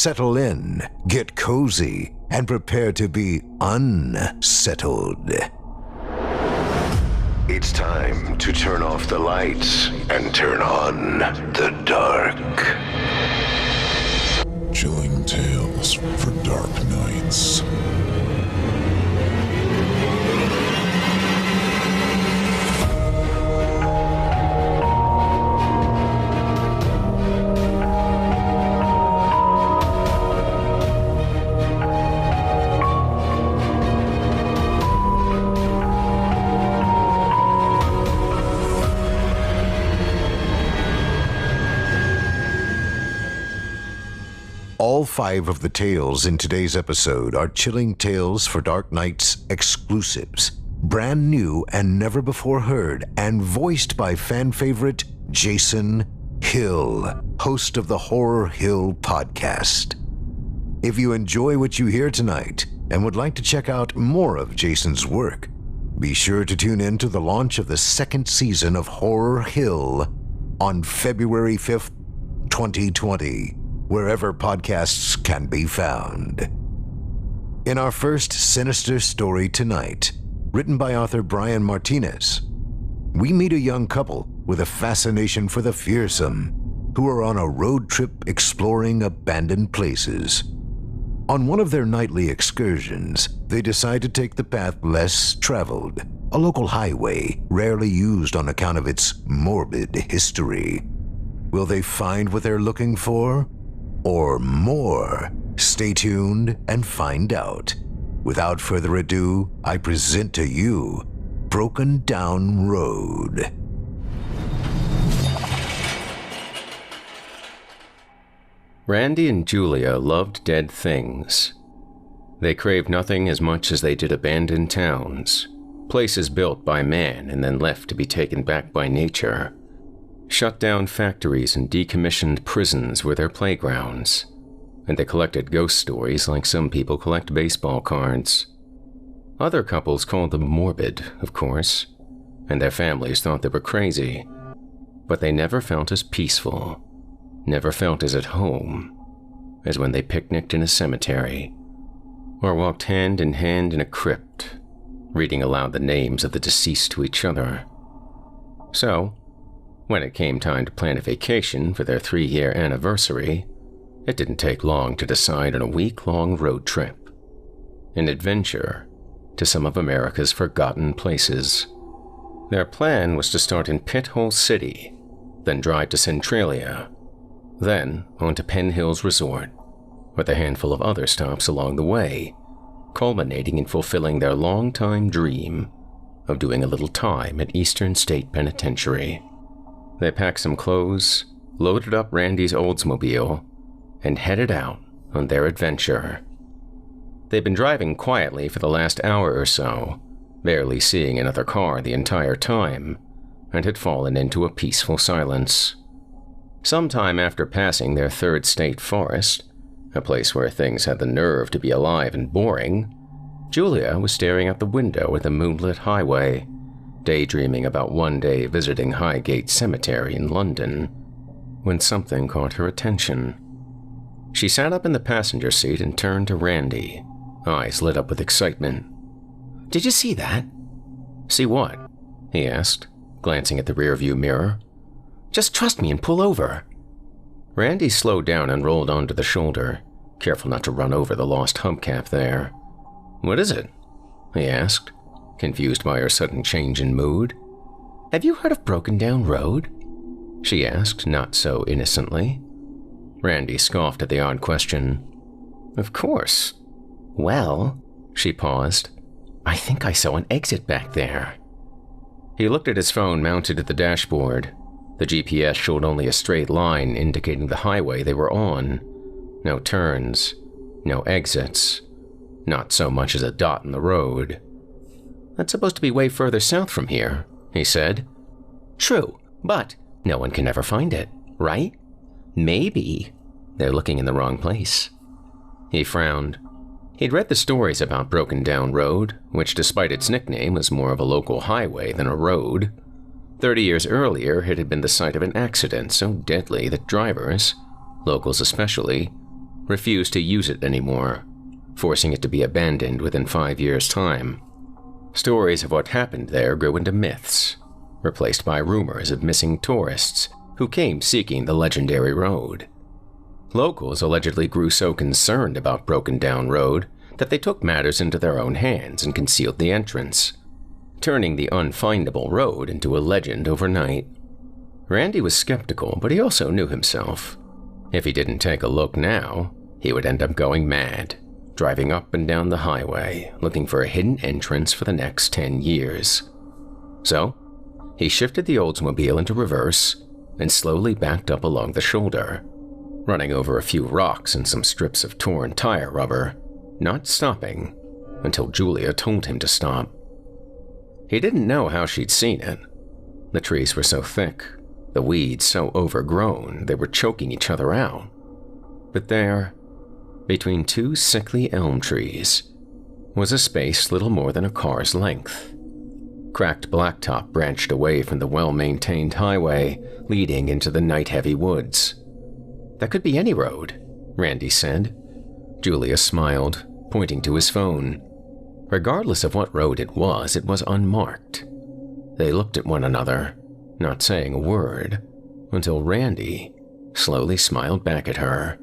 settle in, get cozy, and prepare to be unsettled. It's time to turn off the lights and turn on the dark. Chilling tales for dark nights. All 5 of the tales in today's episode are Chilling Tales for Dark Nights exclusives, brand new and never before heard, and voiced by fan favorite Jason Hill, host of the Horror Hill podcast. If you enjoy what you hear tonight and would like to check out more of Jason's work, be sure to tune in to the launch of the 2nd season of Horror Hill on February 5th, 2020. Wherever podcasts can be found. In our first sinister story tonight, written by author Brian Martinez, we meet a young couple with a fascination for the fearsome who are on a road trip exploring abandoned places. On one of their nightly excursions, they decide to take the path less traveled, a local highway rarely used on account of its morbid history. Will they find what they're looking for? Or more? Stay tuned and find out. Without further ado, I present to you Broken Down Road. Randy and Julia loved dead things. They craved nothing as much as they did abandoned towns, places built by man and then left to be taken back by nature. Shut-down factories and decommissioned prisons were their playgrounds, and they collected ghost stories like some people collect baseball cards. Other couples called them morbid, of course, and their families thought they were crazy, but they never felt as peaceful, never felt as at home, as when they picnicked in a cemetery, or walked hand in hand in a crypt, reading aloud the names of the deceased to each other. So, when it came time to plan a vacation for their 3-year anniversary, it didn't take long to decide on a week-long road trip. An adventure to some of America's forgotten places. Their plan was to start in Pit Hole City, then drive to Centralia, then on to Penn Hills Resort, with a handful of other stops along the way, culminating in fulfilling their long-time dream of doing a little time at Eastern State Penitentiary. They packed some clothes, loaded up Randy's Oldsmobile, and headed out on their adventure. They'd been driving quietly for the last hour or so, barely seeing another car the entire time, and had fallen into a peaceful silence. Sometime after passing their 3rd state forest, a place where things had the nerve to be alive and boring, Julia was staring out the window at the moonlit highway, daydreaming about one day visiting Highgate Cemetery in London, when something caught her attention. She sat up in the passenger seat and turned to Randy, eyes lit up with excitement. "Did you see that?" "See what?" he asked, glancing at the rearview mirror. "Just trust me and pull over." Randy slowed down and rolled onto the shoulder, careful not to run over the lost hubcap there. "What is it?" he asked, confused by her sudden change in mood. "Have you heard of Broken Down Road?" she asked, not so innocently. Randy scoffed at the odd question. "Of course." "Well," she paused, "I think I saw an exit back there." He looked at his phone mounted at the dashboard. The GPS showed only a straight line indicating the highway they were on. No turns, no exits, not so much as a dot in the road. "That's supposed to be way further south from here," he said. "True, but no one can ever find it, right? Maybe they're looking in the wrong place." He frowned. He'd read the stories about Broken Down Road, which despite its nickname was more of a local highway than a road. 30 years earlier, it had been the site of an accident so deadly that drivers, locals especially, refused to use it anymore, forcing it to be abandoned within 5 years' time. Stories of what happened there grew into myths, replaced by rumors of missing tourists who came seeking the legendary road. Locals allegedly grew so concerned about Broken Down Road that they took matters into their own hands and concealed the entrance, turning the unfindable road into a legend overnight. Randy was skeptical, but he also knew himself. If he didn't take a look now, he would end up going mad, driving up and down the highway, looking for a hidden entrance for the next 10 years. So, he shifted the Oldsmobile into reverse and slowly backed up along the shoulder, running over a few rocks and some strips of torn tire rubber, not stopping until Julia told him to stop. He didn't know how she'd seen it. The trees were so thick, the weeds so overgrown they were choking each other out. But there, between two sickly elm trees, was a space little more than a car's length. Cracked blacktop branched away from the well-maintained highway leading into the night-heavy woods. That could be any road, Randy said. Julia smiled, pointing to his phone. Regardless of what road it was unmarked. They looked at one another, not saying a word, until Randy slowly smiled back at her.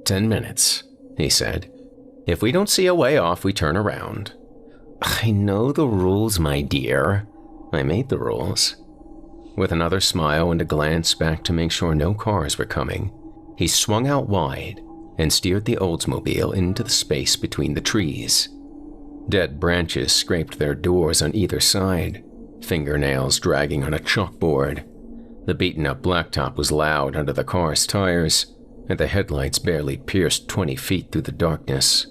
10 minutes, he said. If we don't see a way off, we turn around. I know the rules, my dear. I made the rules. With another smile and a glance back to make sure no cars were coming, he swung out wide and steered the Oldsmobile into the space between the trees. Dead branches scraped their doors on either side, fingernails dragging on a chalkboard. The beaten-up blacktop was loud under the car's tires, and the headlights barely pierced 20 feet through the darkness.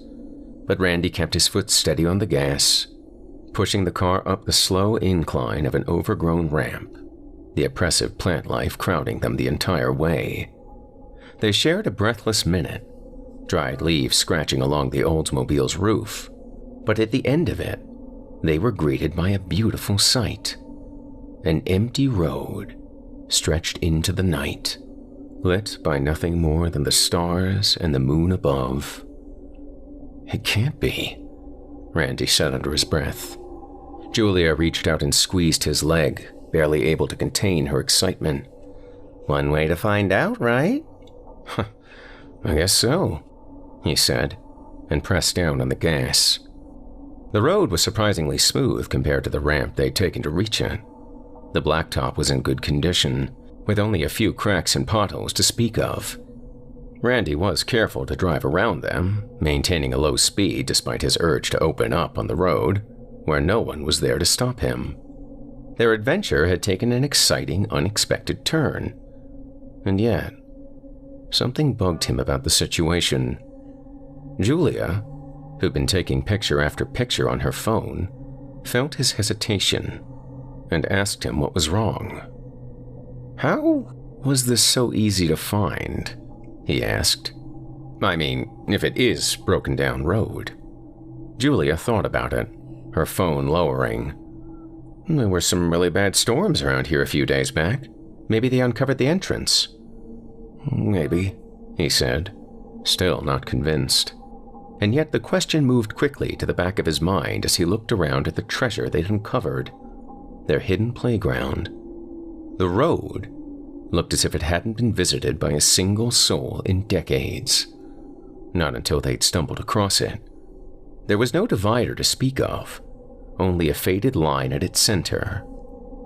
But Randy kept his foot steady on the gas, pushing the car up the slow incline of an overgrown ramp, the oppressive plant life crowding them the entire way. They shared a breathless minute, dried leaves scratching along the Oldsmobile's roof, but at the end of it, they were greeted by a beautiful sight. An empty road stretched into the night, lit by nothing more than the stars and the moon above. It can't be, Randy said under his breath. Julia reached out and squeezed his leg, barely able to contain her excitement. One way to find out, right? I guess so, he said, and pressed down on the gas. The road was surprisingly smooth compared to the ramp they'd taken to reach it. The blacktop was in good condition, with only a few cracks and potholes to speak of. Randy was careful to drive around them, maintaining a low speed despite his urge to open up on the road, where no one was there to stop him. Their adventure had taken an exciting, unexpected turn. And yet, something bugged him about the situation. Julia, who'd been taking picture after picture on her phone, felt his hesitation and asked him what was wrong. How was this so easy to find? He asked. I mean, if it is Broken Down Road. Julia thought about it, her phone lowering. There were some really bad storms around here a few days back. Maybe they uncovered the entrance. Maybe, he said, still not convinced. And yet the question moved quickly to the back of his mind as he looked around at the treasure they'd uncovered, their hidden playground. The road looked as if it hadn't been visited by a single soul in decades. Not until they'd stumbled across it. There was no divider to speak of, only a faded line at its center,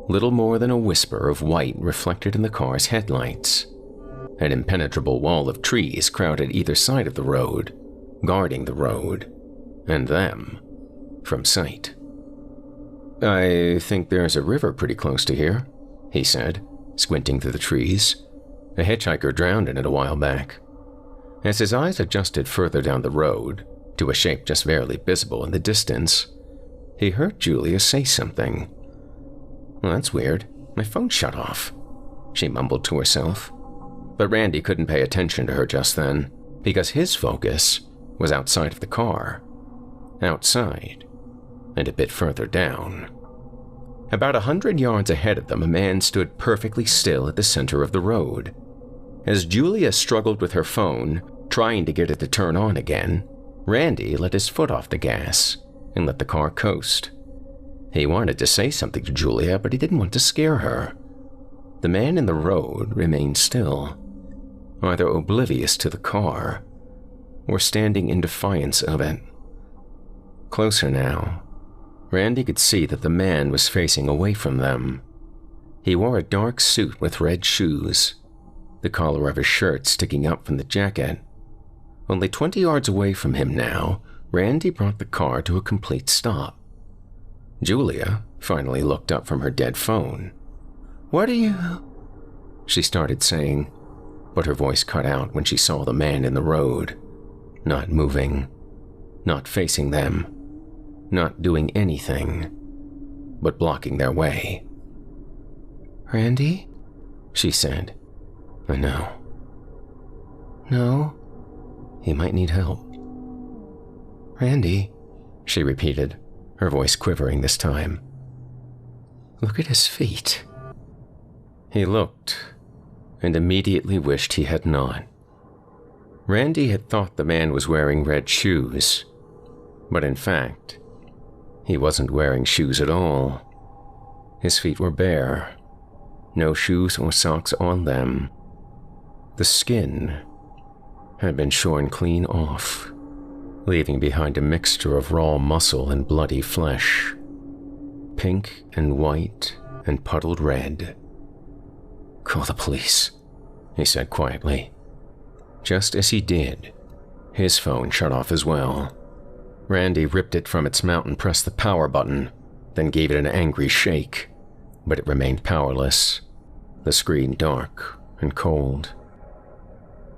little more than a whisper of white reflected in the car's headlights. An impenetrable wall of trees crowded either side of the road, guarding the road, and them, from sight. I think there's a river pretty close to here, he said, squinting through the trees. A hitchhiker drowned in it a while back. As his eyes adjusted further down the road, to a shape just barely visible in the distance, he heard Julia say something. Well, that's weird. My phone shut off, she mumbled to herself. But Randy couldn't pay attention to her just then, because his focus was outside of the car. Outside, and a bit further down. About 100 yards ahead of them, a man stood perfectly still at the center of the road. As Julia struggled with her phone, Trying to get it to turn on again, Randy let his foot off the gas and let the car coast. He wanted to say something to Julia, but he didn't want to scare her. The man in the road remained still, either oblivious to the car or standing in defiance of it. Closer now, Randy could see that the man was facing away from them. He wore a dark suit with red shoes, the collar of his shirt sticking up from the jacket. Only 20 yards away from him now, Randy brought the car to a complete stop. Julia finally looked up from her dead phone. "What are you—" she started saying, but her voice cut out when she saw the man in the road, not moving, not facing them, not doing anything, but blocking their way. "Randy?" she said. "I know." "No, he might need help." "Randy," she repeated, her voice quivering this time. "Look at his feet." He looked and immediately wished he had not. Randy had thought the man was wearing red shoes, but in fact, he wasn't wearing shoes at all. His feet were bare, no shoes or socks on them. The skin had been shorn clean off, leaving behind a mixture of raw muscle and bloody flesh, pink and white and puddled red. "Call the police," he said quietly. Just as he did, his phone shut off as well. Randy ripped it from its mount and pressed the power button, then gave it an angry shake, but it remained powerless, the screen dark and cold.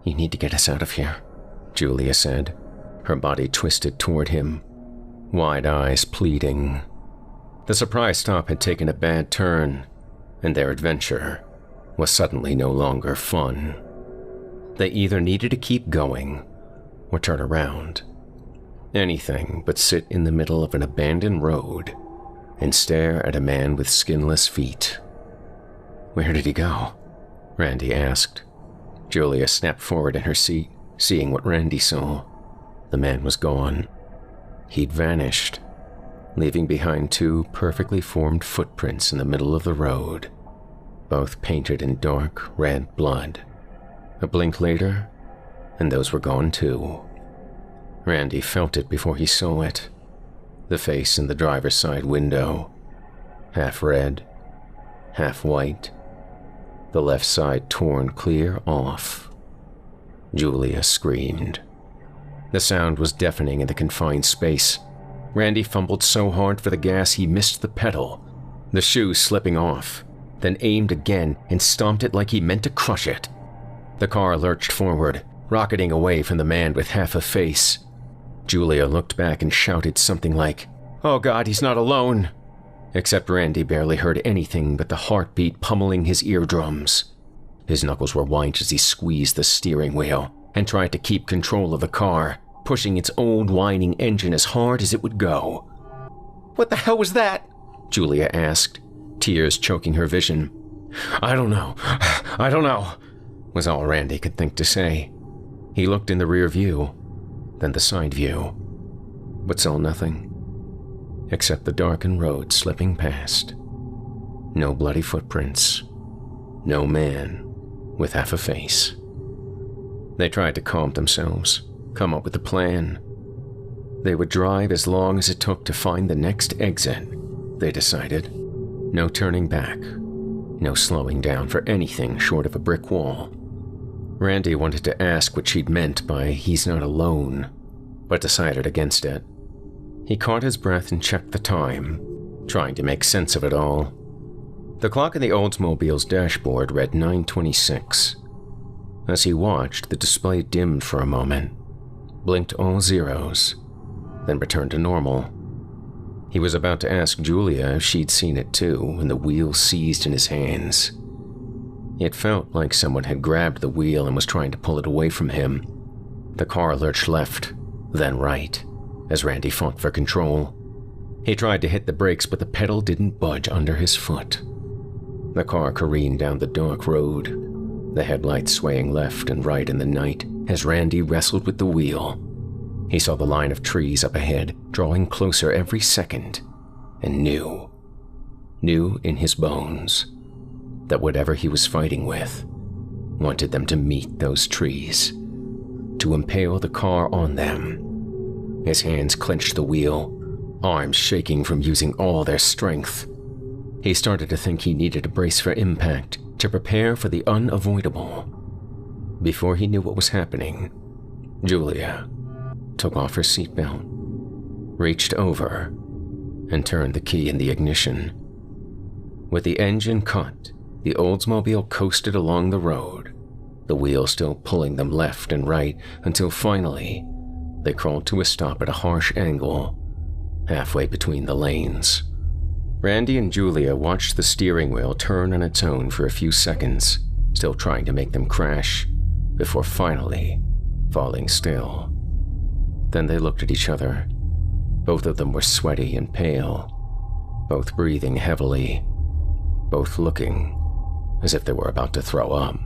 "You need to get us out of here," Julia said, her body twisted toward him, wide eyes pleading. The surprise stop had taken a bad turn, and their adventure was suddenly no longer fun. They either needed to keep going or turn around. Anything but sit in the middle of an abandoned road and stare at a man with skinless feet. "Where did he go?" Randy asked. Julia snapped forward in her seat, seeing what Randy saw. The man was gone. He'd vanished, leaving behind 2 perfectly formed footprints in the middle of the road, both painted in dark red blood. A blink later, and those were gone too. Randy felt it before he saw it. The face in the driver's side window, half red, half white, the left side torn clear off. Julia screamed. The sound was deafening in the confined space. Randy fumbled so hard for the gas he missed the pedal, the shoe slipping off, then aimed again and stomped it like he meant to crush it. The car lurched forward, rocketing away from the man with half a face. Julia looked back and shouted something like, "Oh God, he's not alone!" Except Randy barely heard anything but the heartbeat pummeling his eardrums. His knuckles were white as he squeezed the steering wheel and tried to keep control of the car, pushing its old whining engine as hard as it would go. "What the hell was that?" Julia asked, tears choking her vision. I don't know, was all Randy could think to say. He looked in the rear view, then the side view, but saw nothing, except the darkened road slipping past. No bloody footprints, no man with half a face. They tried to calm themselves, come up with a plan. They would drive as long as it took to find the next exit, they decided. No turning back, no slowing down for anything short of a brick wall. Randy wanted to ask what she'd meant by "he's not alone," but decided against it. He caught his breath and checked the time, trying to make sense of it all. The clock in the Oldsmobile's dashboard read 9:26. As he watched, the display dimmed for a moment, blinked all zeros, then returned to normal. He was about to ask Julia if she'd seen it too when the wheel seized in his hands. It felt like someone had grabbed the wheel and was trying to pull it away from him. The car lurched left, then right, as Randy fought for control. He tried to hit the brakes, but the pedal didn't budge under his foot. The car careened down the dark road, the headlights swaying left and right in the night, as Randy wrestled with the wheel. He saw the line of trees up ahead, drawing closer every second, and knew in his bones, that whatever he was fighting with wanted them to meet those trees, to impale the car on them. His hands clenched the wheel, arms shaking from using all their strength. He started to think he needed to brace for impact, to prepare for the unavoidable. Before he knew what was happening, Julia took off her seatbelt, reached over, and turned the key in the ignition. With the engine cut, the Oldsmobile coasted along the road, the wheel still pulling them left and right until finally they crawled to a stop at a harsh angle, halfway between the lanes. Randy and Julia watched the steering wheel turn on its own for a few seconds, still trying to make them crash, before finally falling still. Then they looked at each other. Both of them were sweaty and pale, both breathing heavily, both looking as if they were about to throw up.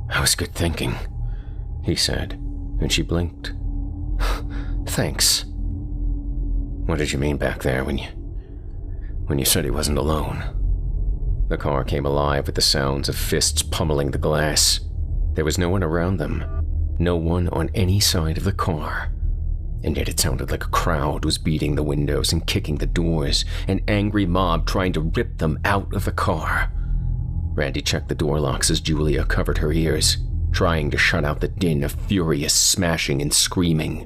"That was good thinking," he said, and she blinked. "Thanks." "What did you mean back there when you said he wasn't alone?" The car came alive with the sounds of fists pummeling the glass. There was no one around them, no one on any side of the car. And yet it sounded like a crowd was beating the windows and kicking the doors, an angry mob trying to rip them out of the car. Randy checked the door locks as Julia covered her ears, trying to shut out the din of furious smashing and screaming.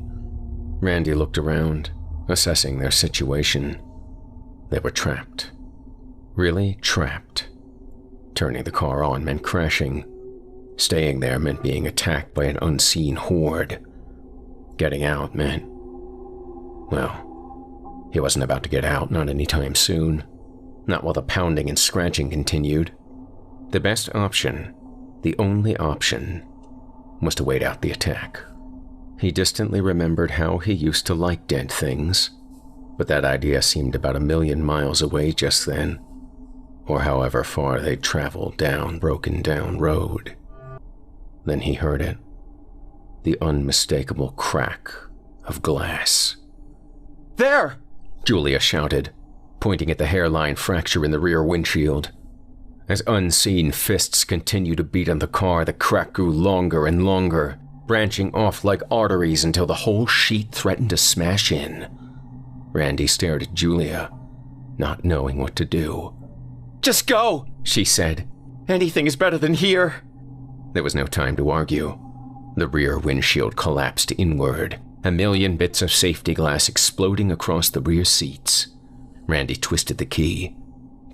Randy looked around, assessing their situation. They were trapped. Really trapped. Turning the car on meant crashing. Staying there meant being attacked by an unseen horde. Getting out meant, well, he wasn't about to get out, not anytime soon. Not while the pounding and scratching continued. The best option, the only option, was to wait out the attack. He distantly remembered how he used to like dead things, but that idea seemed about 1,000,000 miles away just then, or however far they'd traveled down broken down road. Then he heard it. The unmistakable crack of glass. "There!" Julia shouted, pointing at the hairline fracture in the rear windshield. As unseen fists continued to beat on the car, the crack grew longer and longer, branching off like arteries until the whole sheet threatened to smash in. Randy stared at Julia, not knowing what to do. "Just go," she said. "Anything is better than here." There was no time to argue. The rear windshield collapsed inward, 1,000,000 bits of safety glass exploding across the rear seats. Randy twisted the key,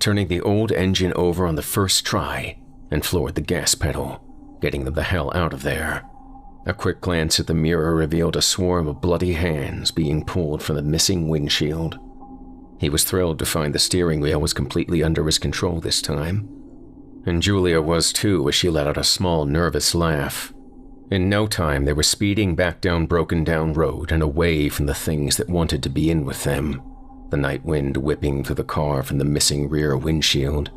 turning the old engine over on the first try, and floored the gas pedal, getting them the hell out of there. A quick glance at the mirror revealed a swarm of bloody hands being pulled from the missing windshield. He was thrilled to find the steering wheel was completely under his control this time. And Julia was too, as she let out a small, nervous laugh. In no time, they were speeding back down broken down road and away from the things that wanted to be in with them, the night wind whipping through the car from the missing rear windshield.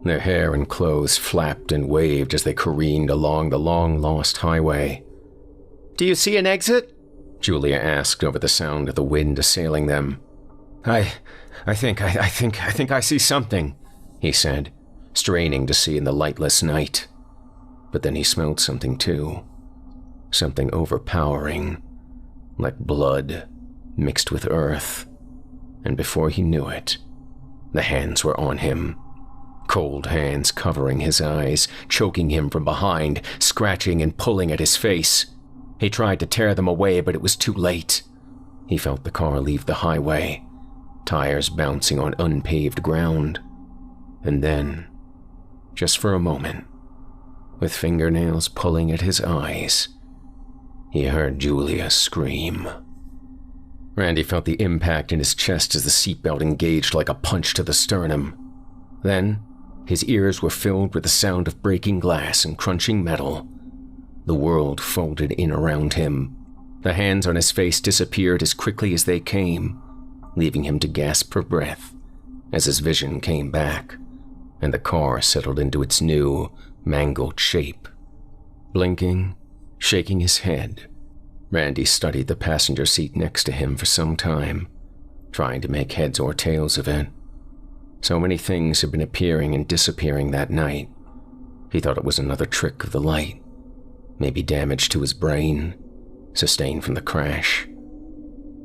Their hair and clothes flapped and waved as they careened along the long-lost highway. "Do you see an exit?" Julia asked over the sound of the wind assailing them. I think I see something," he said, straining to see in the lightless night. But then he smelled something too. Something overpowering, like blood mixed with earth. And before he knew it, the hands were on him. Cold hands covering his eyes, choking him from behind, scratching and pulling at his face. He tried to tear them away, but it was too late. He felt the car leave the highway, tires bouncing on unpaved ground. And then, just for a moment, with fingernails pulling at his eyes, he heard Julia scream. Randy felt the impact in his chest as the seatbelt engaged like a punch to the sternum. Then, his ears were filled with the sound of breaking glass and crunching metal. The world folded in around him. The hands on his face disappeared as quickly as they came, leaving him to gasp for breath as his vision came back, and the car settled into its new, mangled shape. Blinking Shaking his head, Randy studied the passenger seat next to him for some time, trying to make heads or tails of it. So many things had been appearing and disappearing that night. He thought it was another trick of the light, maybe damage to his brain, sustained from the crash.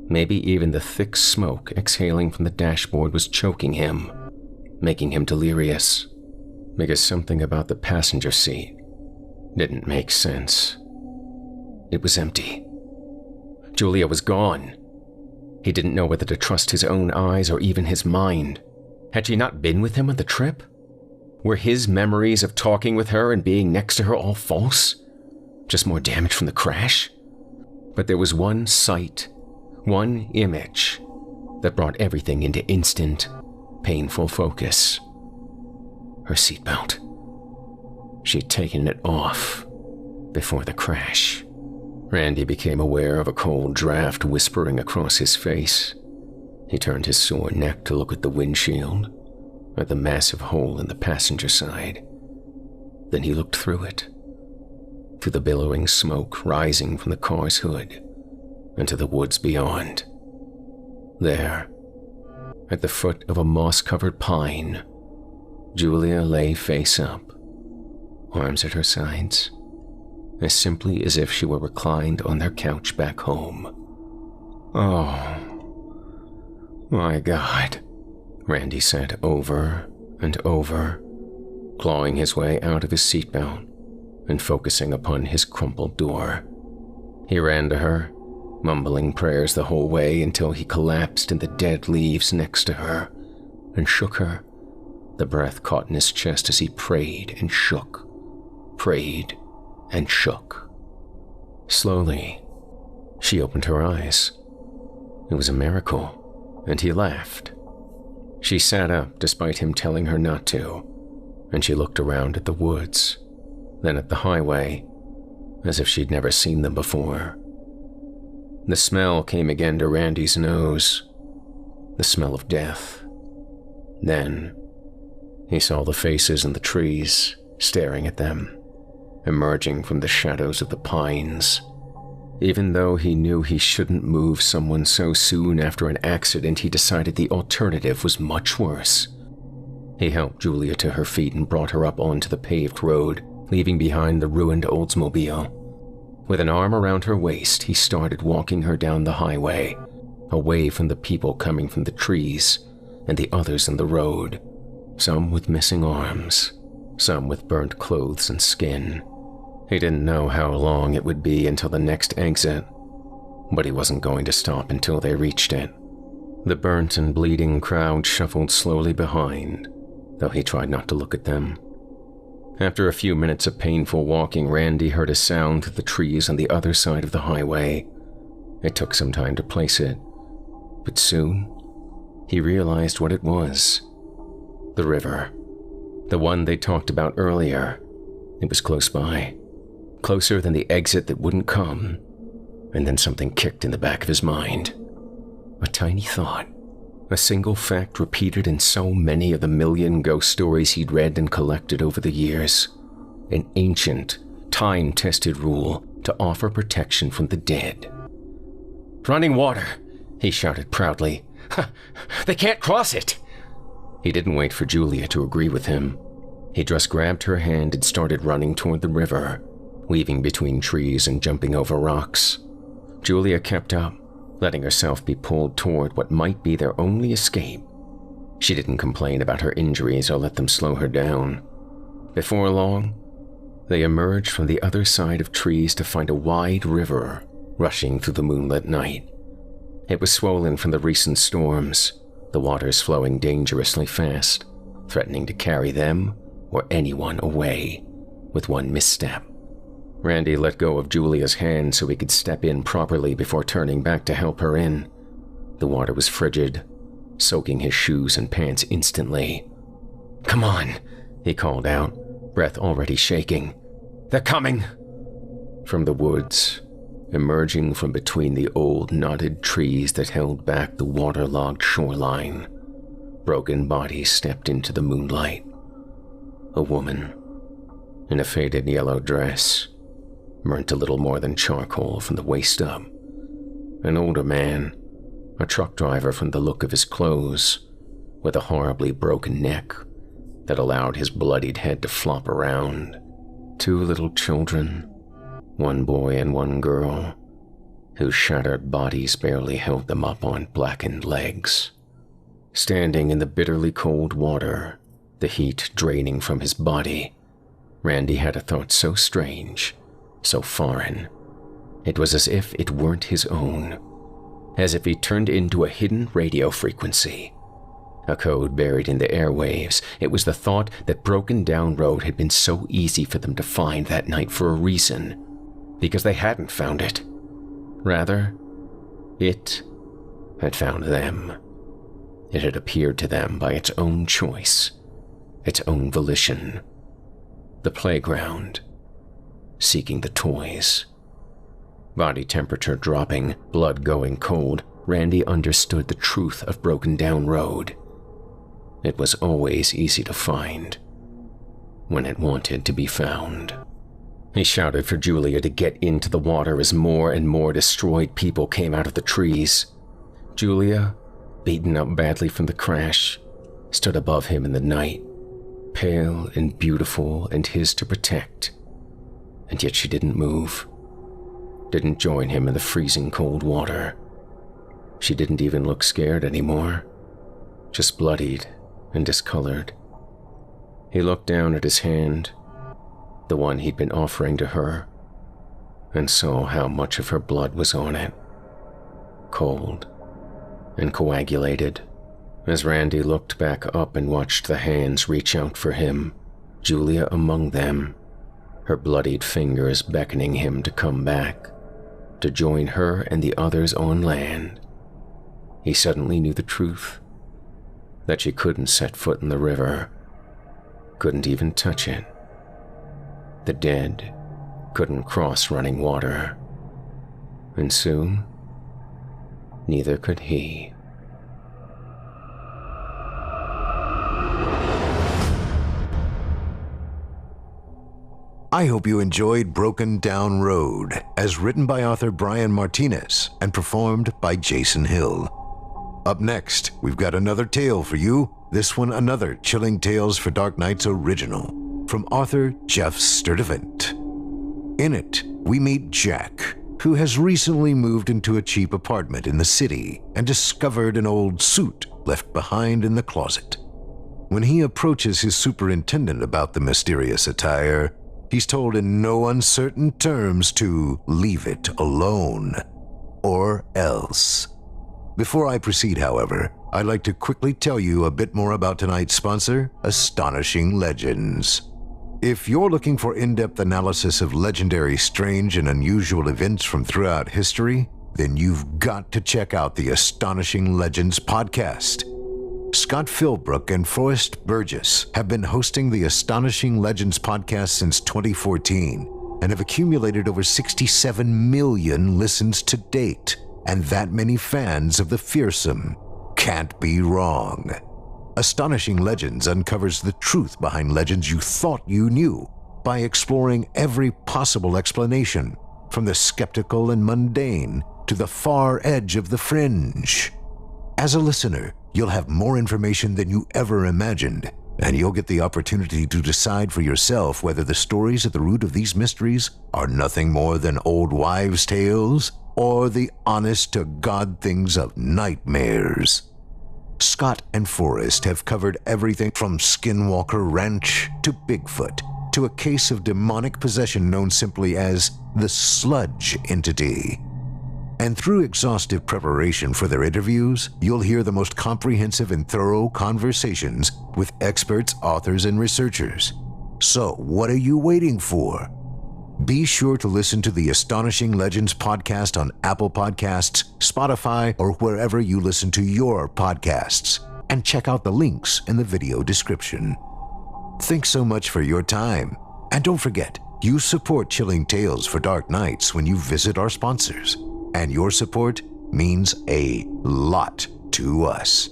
Maybe even the thick smoke exhaling from the dashboard was choking him, making him delirious, because something about the passenger seat didn't make sense. It was empty. Julia was gone. He didn't know whether to trust his own eyes or even his mind. Had she not been with him on the trip? Were his memories of talking with her and being next to her all false? Just more damage from the crash? But there was one sight, one image, that brought everything into instant, painful focus. Her seatbelt. She'd taken it off before the crash. Randy became aware of a cold draft whispering across his face. He turned his sore neck to look at the windshield, at the massive hole in the passenger side. Then he looked through it, to the billowing smoke rising from the car's hood, and to the woods beyond. There, at the foot of a moss-covered pine, Julia lay face up, arms at her sides, as simply as if she were reclined on their couch back home. "Oh, my God," Randy said over and over, clawing his way out of his seatbelt and focusing upon his crumpled door. He ran to her, mumbling prayers the whole way until he collapsed in the dead leaves next to her and shook her. The breath caught in his chest as he prayed and shook, prayed and shook. Slowly, she opened her eyes. It was a miracle, and he laughed. She sat up despite him telling her not to, and she looked around at the woods, then at the highway, as if she'd never seen them before. The smell came again to Randy's nose, the smell of death. Then, he saw the faces in the trees, staring at them, emerging from the shadows of the pines. Even though he knew he shouldn't move someone so soon after an accident, he decided the alternative was much worse. He helped Julia to her feet and brought her up onto the paved road, leaving behind the ruined Oldsmobile. With an arm around her waist, he started walking her down the highway, away from the people coming from the trees and the others in the road, some with missing arms, some with burnt clothes and skin. He didn't know how long it would be until the next exit, but he wasn't going to stop until they reached it. The burnt and bleeding crowd shuffled slowly behind, though he tried not to look at them. After a few minutes of painful walking, Randy heard a sound through the trees on the other side of the highway. It took some time to place it, but soon he realized what it was. The river. The one they talked about earlier. It was close by. Closer than the exit that wouldn't come. And then something kicked in the back of his mind. A tiny thought. A single fact repeated in so many of the million ghost stories he'd read and collected over the years. An ancient, time-tested rule to offer protection from the dead. "Running water," he shouted proudly. "They can't cross it!" He didn't wait for Julia to agree with him. He just grabbed her hand and started running toward the river, weaving between trees and jumping over rocks. Julia kept up, letting herself be pulled toward what might be their only escape. She didn't complain about her injuries or let them slow her down. Before long, they emerged from the other side of trees to find a wide river rushing through the moonlit night. It was swollen from the recent storms, the waters flowing dangerously fast, threatening to carry them or anyone away with one misstep. Randy let go of Julia's hand so he could step in properly before turning back to help her in. The water was frigid, soaking his shoes and pants instantly. "Come on," he called out, breath already shaking. "They're coming!" From the woods, emerging from between the old knotted trees that held back the waterlogged shoreline, broken bodies stepped into the moonlight. A woman in a faded yellow dress, burnt a little more than charcoal from the waist up. An older man, a truck driver from the look of his clothes, with a horribly broken neck that allowed his bloodied head to flop around. 2 little children, 1 boy and 1 girl, whose shattered bodies barely held them up on blackened legs. Standing in the bitterly cold water, the heat draining from his body, Randy had a thought so strange, so foreign. It was as if it weren't his own, as if he turned into a hidden radio frequency, a code buried in the airwaves. It was the thought that Broken Down Road had been so easy for them to find that night for a reason, because they hadn't found it. Rather, it had found them. It had appeared to them by its own choice, its own volition. The playground, seeking the toys. Body temperature dropping, blood going cold, Randy understood the truth of Broken Down Road. It was always easy to find, when it wanted to be found. He shouted for Julia to get into the water as more and more destroyed people came out of the trees. Julia, beaten up badly from the crash, stood above him in the night, pale and beautiful and his to protect. And yet she didn't move, didn't join him in the freezing cold water. She didn't even look scared anymore, just bloodied and discolored. He looked down at his hand, the one he'd been offering to her, and saw how much of her blood was on it, cold and coagulated. As Randy looked back up and watched the hands reach out for him, Julia among them, her bloodied fingers beckoning him to come back, to join her and the others on land, he suddenly knew the truth, that she couldn't set foot in the river, couldn't even touch it. The dead couldn't cross running water, and soon, neither could he. I hope you enjoyed Broken Down Road, as written by author Brian Martinez and performed by Jason Hill. Up next, we've got another tale for you. This one, another Chilling Tales for Dark Nights original, from author Jeff Sturdivant. In it, we meet Jack, who has recently moved into a cheap apartment in the city and discovered an old suit left behind in the closet. When he approaches his superintendent about the mysterious attire, he's told in no uncertain terms to leave it alone, or else. Before I proceed, however, I'd like to quickly tell you a bit more about tonight's sponsor, Astonishing Legends. If you're looking for in-depth analysis of legendary, strange, and unusual events from throughout history, then you've got to check out the Astonishing Legends podcast. Scott Philbrook and Forrest Burgess have been hosting the Astonishing Legends podcast since 2014 and have accumulated over 67 million listens to date, and that many fans of the fearsome. Can't be wrong. Astonishing Legends uncovers the truth behind legends you thought you knew by exploring every possible explanation, from the skeptical and mundane to the far edge of the fringe. As a listener, you'll have more information than you ever imagined, and you'll get the opportunity to decide for yourself whether the stories at the root of these mysteries are nothing more than old wives' tales or the honest-to-God things of nightmares. Scott and Forrest have covered everything from Skinwalker Ranch to Bigfoot to a case of demonic possession known simply as the Sludge Entity. And through exhaustive preparation for their interviews, you'll hear the most comprehensive and thorough conversations with experts, authors, and researchers. So, what are you waiting for? Be sure to listen to the Astonishing Legends podcast on Apple Podcasts, Spotify, or wherever you listen to your podcasts, and check out the links in the video description. Thanks so much for your time, and don't forget, you support Chilling Tales for Dark Nights when you visit our sponsors, and your support means a lot to us.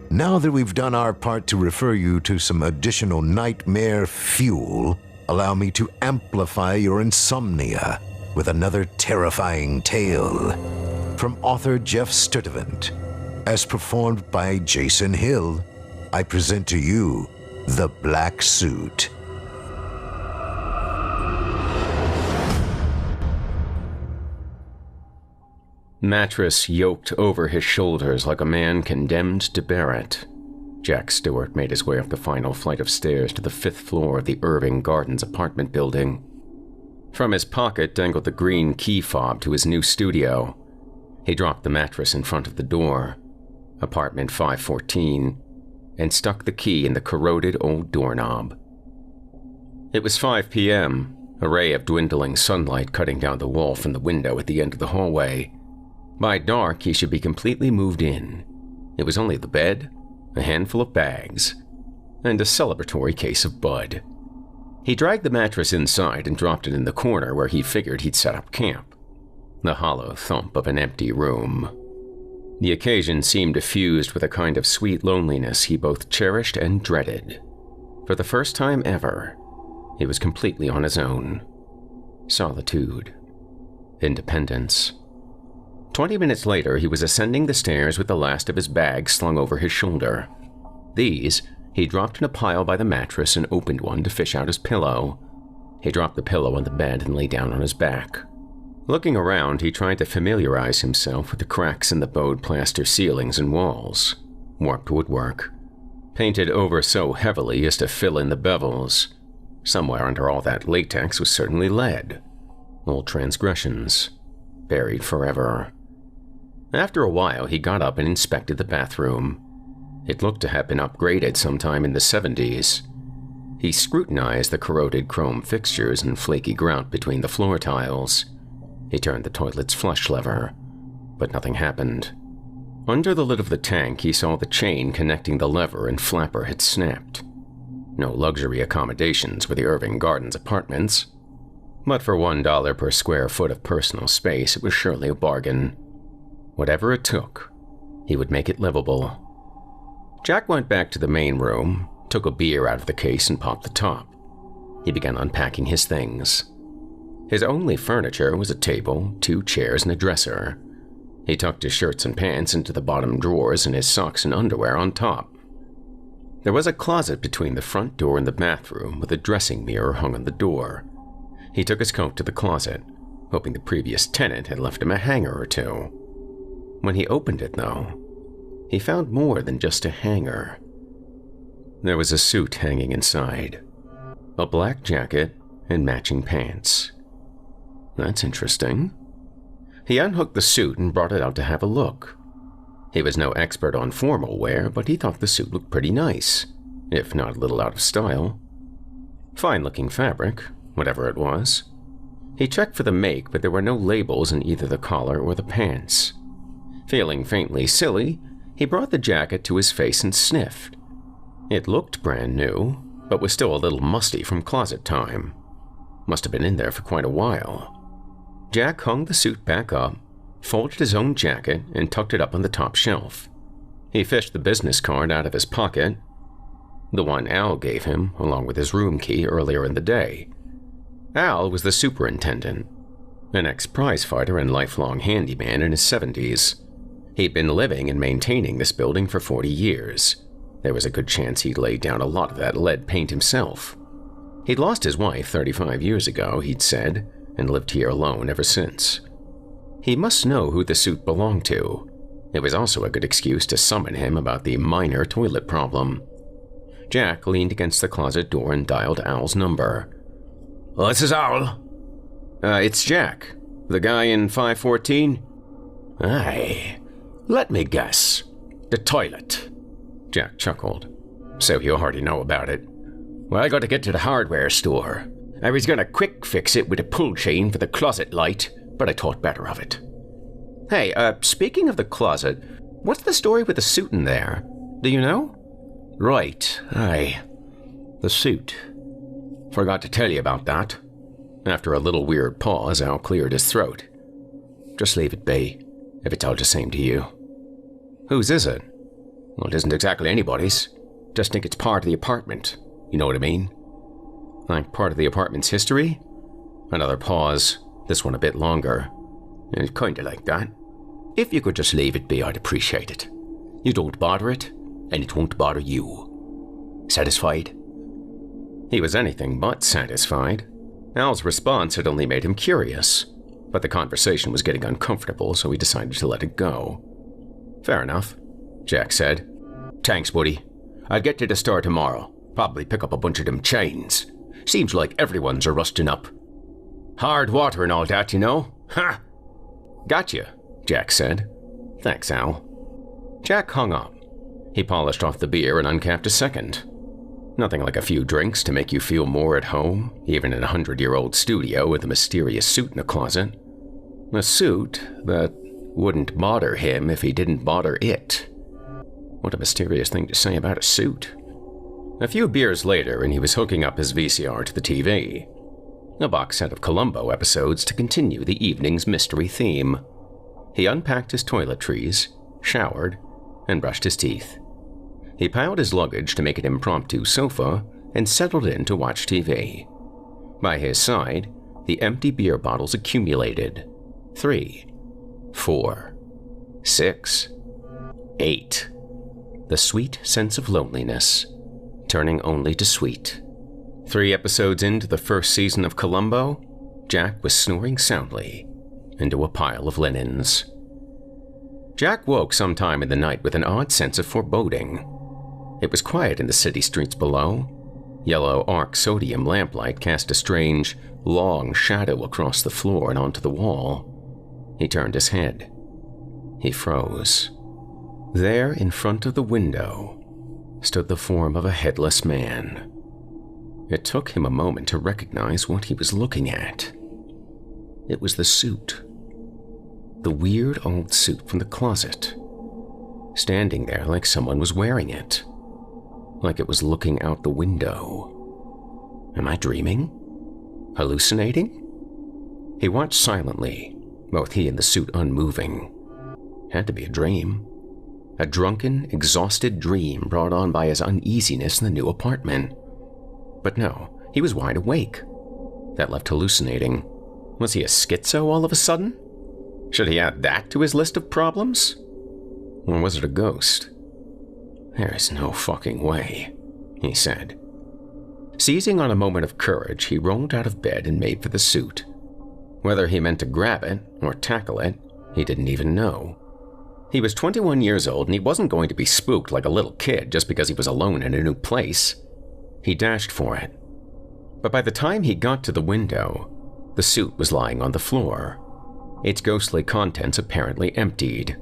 Now that we've done our part to refer you to some additional nightmare fuel, allow me to amplify your insomnia with another terrifying tale from author Jeff Sturtevant. As performed by Jason Hill, I present to you The Black Suit. Mattress yoked over his shoulders like a man condemned to bear it. Jack Stewart made his way up the final flight of stairs to the 5th floor of the Irving Gardens apartment building. From his pocket dangled the green key fob to his new studio. He dropped the mattress in front of the door, apartment 514, and stuck the key in the corroded old doorknob. It was 5 p.m., a ray of dwindling sunlight cutting down the wall from the window at the end of the hallway. By dark, he should be completely moved in. It was only the bed, a handful of bags, and a celebratory case of Bud. He dragged the mattress inside and dropped it in the corner where he figured he'd set up camp. The hollow thump of an empty room. The occasion seemed fused with a kind of sweet loneliness he both cherished and dreaded. For the first time ever, he was completely on his own. Solitude. Independence. 20 minutes later, he was ascending the stairs with the last of his bags slung over his shoulder. These, he dropped in a pile by the mattress and opened one to fish out his pillow. He dropped the pillow on the bed and lay down on his back. Looking around, he tried to familiarize himself with the cracks in the bowed plaster ceilings and walls. Warped woodwork. Painted over so heavily as to fill in the bevels. Somewhere under all that latex was certainly lead. Old transgressions. Buried forever. After a while, he got up and inspected the bathroom. It looked to have been upgraded sometime in the 70s. He scrutinized the corroded chrome fixtures and flaky grout between the floor tiles. He turned the toilet's flush lever, but nothing happened. Under the lid of the tank, he saw the chain connecting the lever and flapper had snapped. No luxury accommodations for the Irving Gardens apartments, but for $1 per square foot of personal space, it was surely a bargain. Whatever it took, he would make it livable. Jack went back to the main room, took a beer out of the case and popped the top. He began unpacking his things. His only furniture was a table, 2 chairs, and a dresser. He tucked his shirts and pants into the bottom drawers and his socks and underwear on top. There was a closet between the front door and the bathroom with a dressing mirror hung on the door. He took his coat to the closet, hoping the previous tenant had left him a hanger or two. When he opened it, though, he found more than just a hanger. There was a suit hanging inside, a black jacket and matching pants. That's interesting. He unhooked the suit and brought it out to have a look. He was no expert on formal wear, but he thought the suit looked pretty nice, if not a little out of style. Fine-looking fabric, whatever it was. He checked for the make, but there were no labels in either the collar or the pants. Feeling faintly silly, he brought the jacket to his face and sniffed. It looked brand new, but was still a little musty from closet time. Must have been in there for quite a while. Jack hung the suit back up, folded his own jacket, and tucked it up on the top shelf. He fished the business card out of his pocket, the one Al gave him, along with his room key earlier in the day. Al was the superintendent, an ex-prizefighter and lifelong handyman in his 70s. He'd been living and maintaining this building for 40 years. There was a good chance he'd laid down a lot of that lead paint himself. He'd lost his wife 35 years ago, he'd said, and lived here alone ever since. He must know who the suit belonged to. It was also a good excuse to summon him about the minor toilet problem. Jack leaned against the closet door and dialed Al's number. "This is Al." It's Jack. The guy in 514? "Aye. Let me guess. The toilet." Jack chuckled. "So you already know about it." "Well, I got to get to the hardware store. I was gonna quick fix it with a pull chain for the closet light, but I thought better of it." "Hey, speaking of the closet, what's the story with the suit in there? Do you know?" "Right, aye. The suit. Forgot to tell you about that." After a little weird pause, Al cleared his throat. "Just leave it be, if it's all the same to you." "Whose is it?" Well, it isn't exactly anybody's. Just think it's part of the apartment. You know what I mean? Like part of the apartment's history? Another pause, this one a bit longer. Kinda like that. If you could just leave it be, I'd appreciate it. You don't bother it, and it won't bother you. Satisfied? He was anything but satisfied. Al's response had only made him curious, but the conversation was getting uncomfortable, so he decided to let it go. Fair enough, Jack said. Thanks, buddy. I'll get to the store tomorrow. Probably pick up a bunch of them chains. Seems like everyone's rusting up. Hard water and all that, you know? Ha! Gotcha, Jack said. Thanks, Al. Jack hung up. He polished off the beer and uncapped a second. Nothing like a few drinks to make you feel more at home, even in a 100-year-old studio with a mysterious suit in a closet. A suit that wouldn't bother him if he didn't bother it. What a mysterious thing to say about a suit. A few beers later, and he was hooking up his VCR to the TV. A box set of Columbo episodes to continue the evening's mystery theme. He unpacked his toiletries, showered, and brushed his teeth. He piled his luggage to make an impromptu sofa and settled in to watch TV. By his side, the empty beer bottles accumulated. 3, 4, 6, 8. The sweet sense of loneliness, turning only to sweet. 3 episodes into the first season of Columbo, Jack was snoring soundly into a pile of linens. Jack woke sometime in the night with an odd sense of foreboding. It was quiet in the city streets below. Yellow arc sodium lamplight cast a strange, long shadow across the floor and onto the wall. He turned his head. He froze. There, in front of the window, stood the form of a headless man. It took him a moment to recognize what he was looking at. It was the suit. The weird old suit from the closet. Standing there like someone was wearing it. Like it was looking out the window. Am I dreaming? Hallucinating? He watched silently, both he and the suit unmoving. Had to be a dream. A drunken, exhausted dream brought on by his uneasiness in the new apartment. But no, he was wide awake. That left hallucinating. Was he a schizo all of a sudden? Should he add that to his list of problems? Or was it a ghost? There is no fucking way, he said. Seizing on a moment of courage, he rolled out of bed and made for the suit. Whether he meant to grab it or tackle it, he didn't even know. He was 21 years old and he wasn't going to be spooked like a little kid just because he was alone in a new place. He dashed for it. But by the time he got to the window, the suit was lying on the floor, its ghostly contents apparently emptied.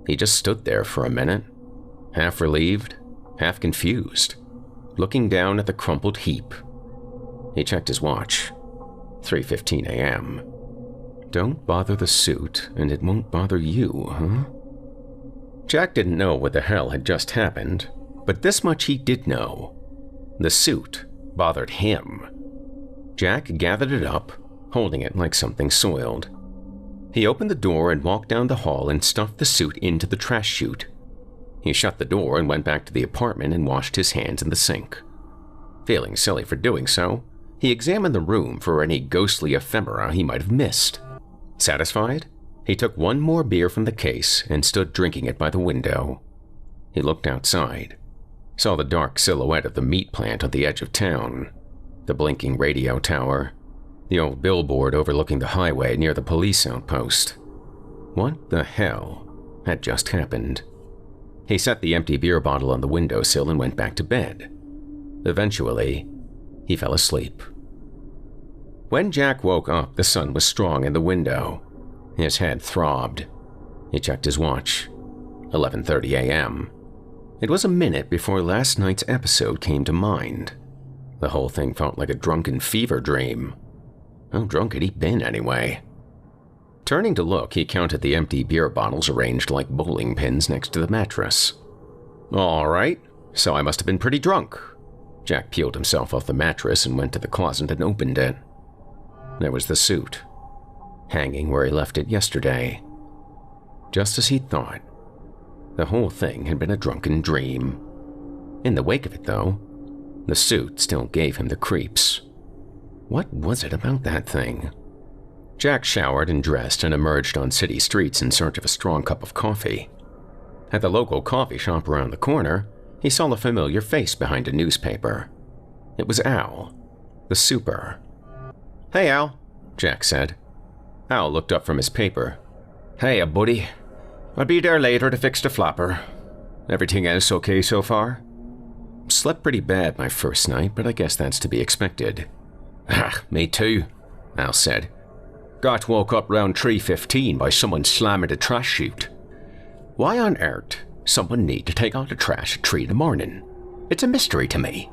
He just stood there for a minute, half relieved, half confused, looking down at the crumpled heap. He checked his watch. 3:15 a.m. Don't bother the suit, and it won't bother you, huh? Jack didn't know what the hell had just happened, but this much he did know. The suit bothered him. Jack gathered it up, holding it like something soiled. He opened the door and walked down the hall and stuffed the suit into the trash chute. He shut the door and went back to the apartment and washed his hands in the sink. Feeling silly for doing so, he examined the room for any ghostly ephemera he might have missed. Satisfied, he took one more beer from the case and stood drinking it by the window. He looked outside, saw the dark silhouette of the meat plant on the edge of town, the blinking radio tower, the old billboard overlooking the highway near the police outpost. What the hell had just happened? He set the empty beer bottle on the windowsill and went back to bed. Eventually, he fell asleep. When Jack woke up, the sun was strong in the window. His head throbbed. He checked his watch. 11:30 a.m. It was a minute before last night's episode came to mind. The whole thing felt like a drunken fever dream. How drunk had he been anyway? Turning to look, he counted the empty beer bottles arranged like bowling pins next to the mattress. All right, so I must have been pretty drunk. Jack peeled himself off the mattress and went to the closet and opened it. There was the suit, hanging where he left it yesterday. Just as he'd thought. The whole thing had been a drunken dream. In the wake of it, though, the suit still gave him the creeps. What was it about that thing? Jack showered and dressed and emerged on city streets in search of a strong cup of coffee. At the local coffee shop around the corner, he saw a familiar face behind a newspaper. It was Al, the super. "Hey, Al," Jack said. Al looked up from his paper. "Hey, buddy. I'll be there later to fix the flapper. Everything else okay so far?" "Slept pretty bad my first night, but I guess that's to be expected." "Ah, me too," Al said. "Got woke up round 3:15 by someone slamming the trash chute. Why on earth someone need to take out the trash at 3 in the morning? It's a mystery to me."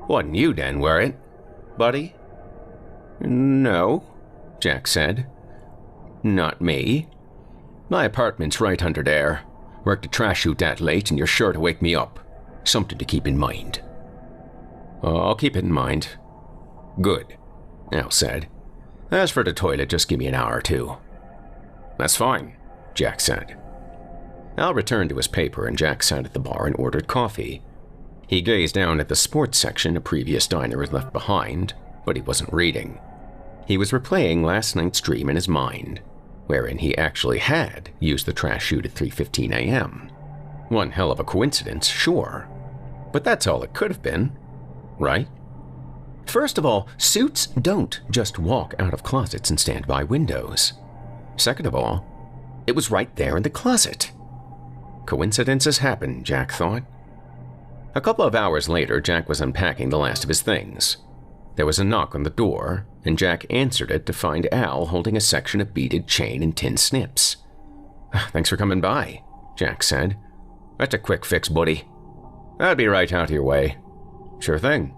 "Wasn't you then, were it, buddy?" "No," Jack said. "Not me. My apartment's right under there. Work the trash chute that late and you're sure to wake me up. Something to keep in mind." "I'll keep it in mind." "Good," Al said. "As for the toilet, just give me an hour or two." "That's fine," Jack said. Al returned to his paper and Jack sat at the bar and ordered coffee. He gazed down at the sports section a previous diner had left behind, but he wasn't reading. He was replaying last night's dream in his mind, wherein he actually had used the trash chute at 3:15 a.m. One hell of a coincidence, sure. But that's all it could have been, right? First of all, suits don't just walk out of closets and stand by windows. Second of all, it was right there in the closet. Coincidences happen, Jack thought. A couple of hours later, Jack was unpacking the last of his things. There was a knock on the door, and Jack answered it to find Al holding a section of beaded chain and tin snips. "Thanks for coming by," Jack said. "That's a quick fix, buddy. I'll be right out of your way." "Sure thing."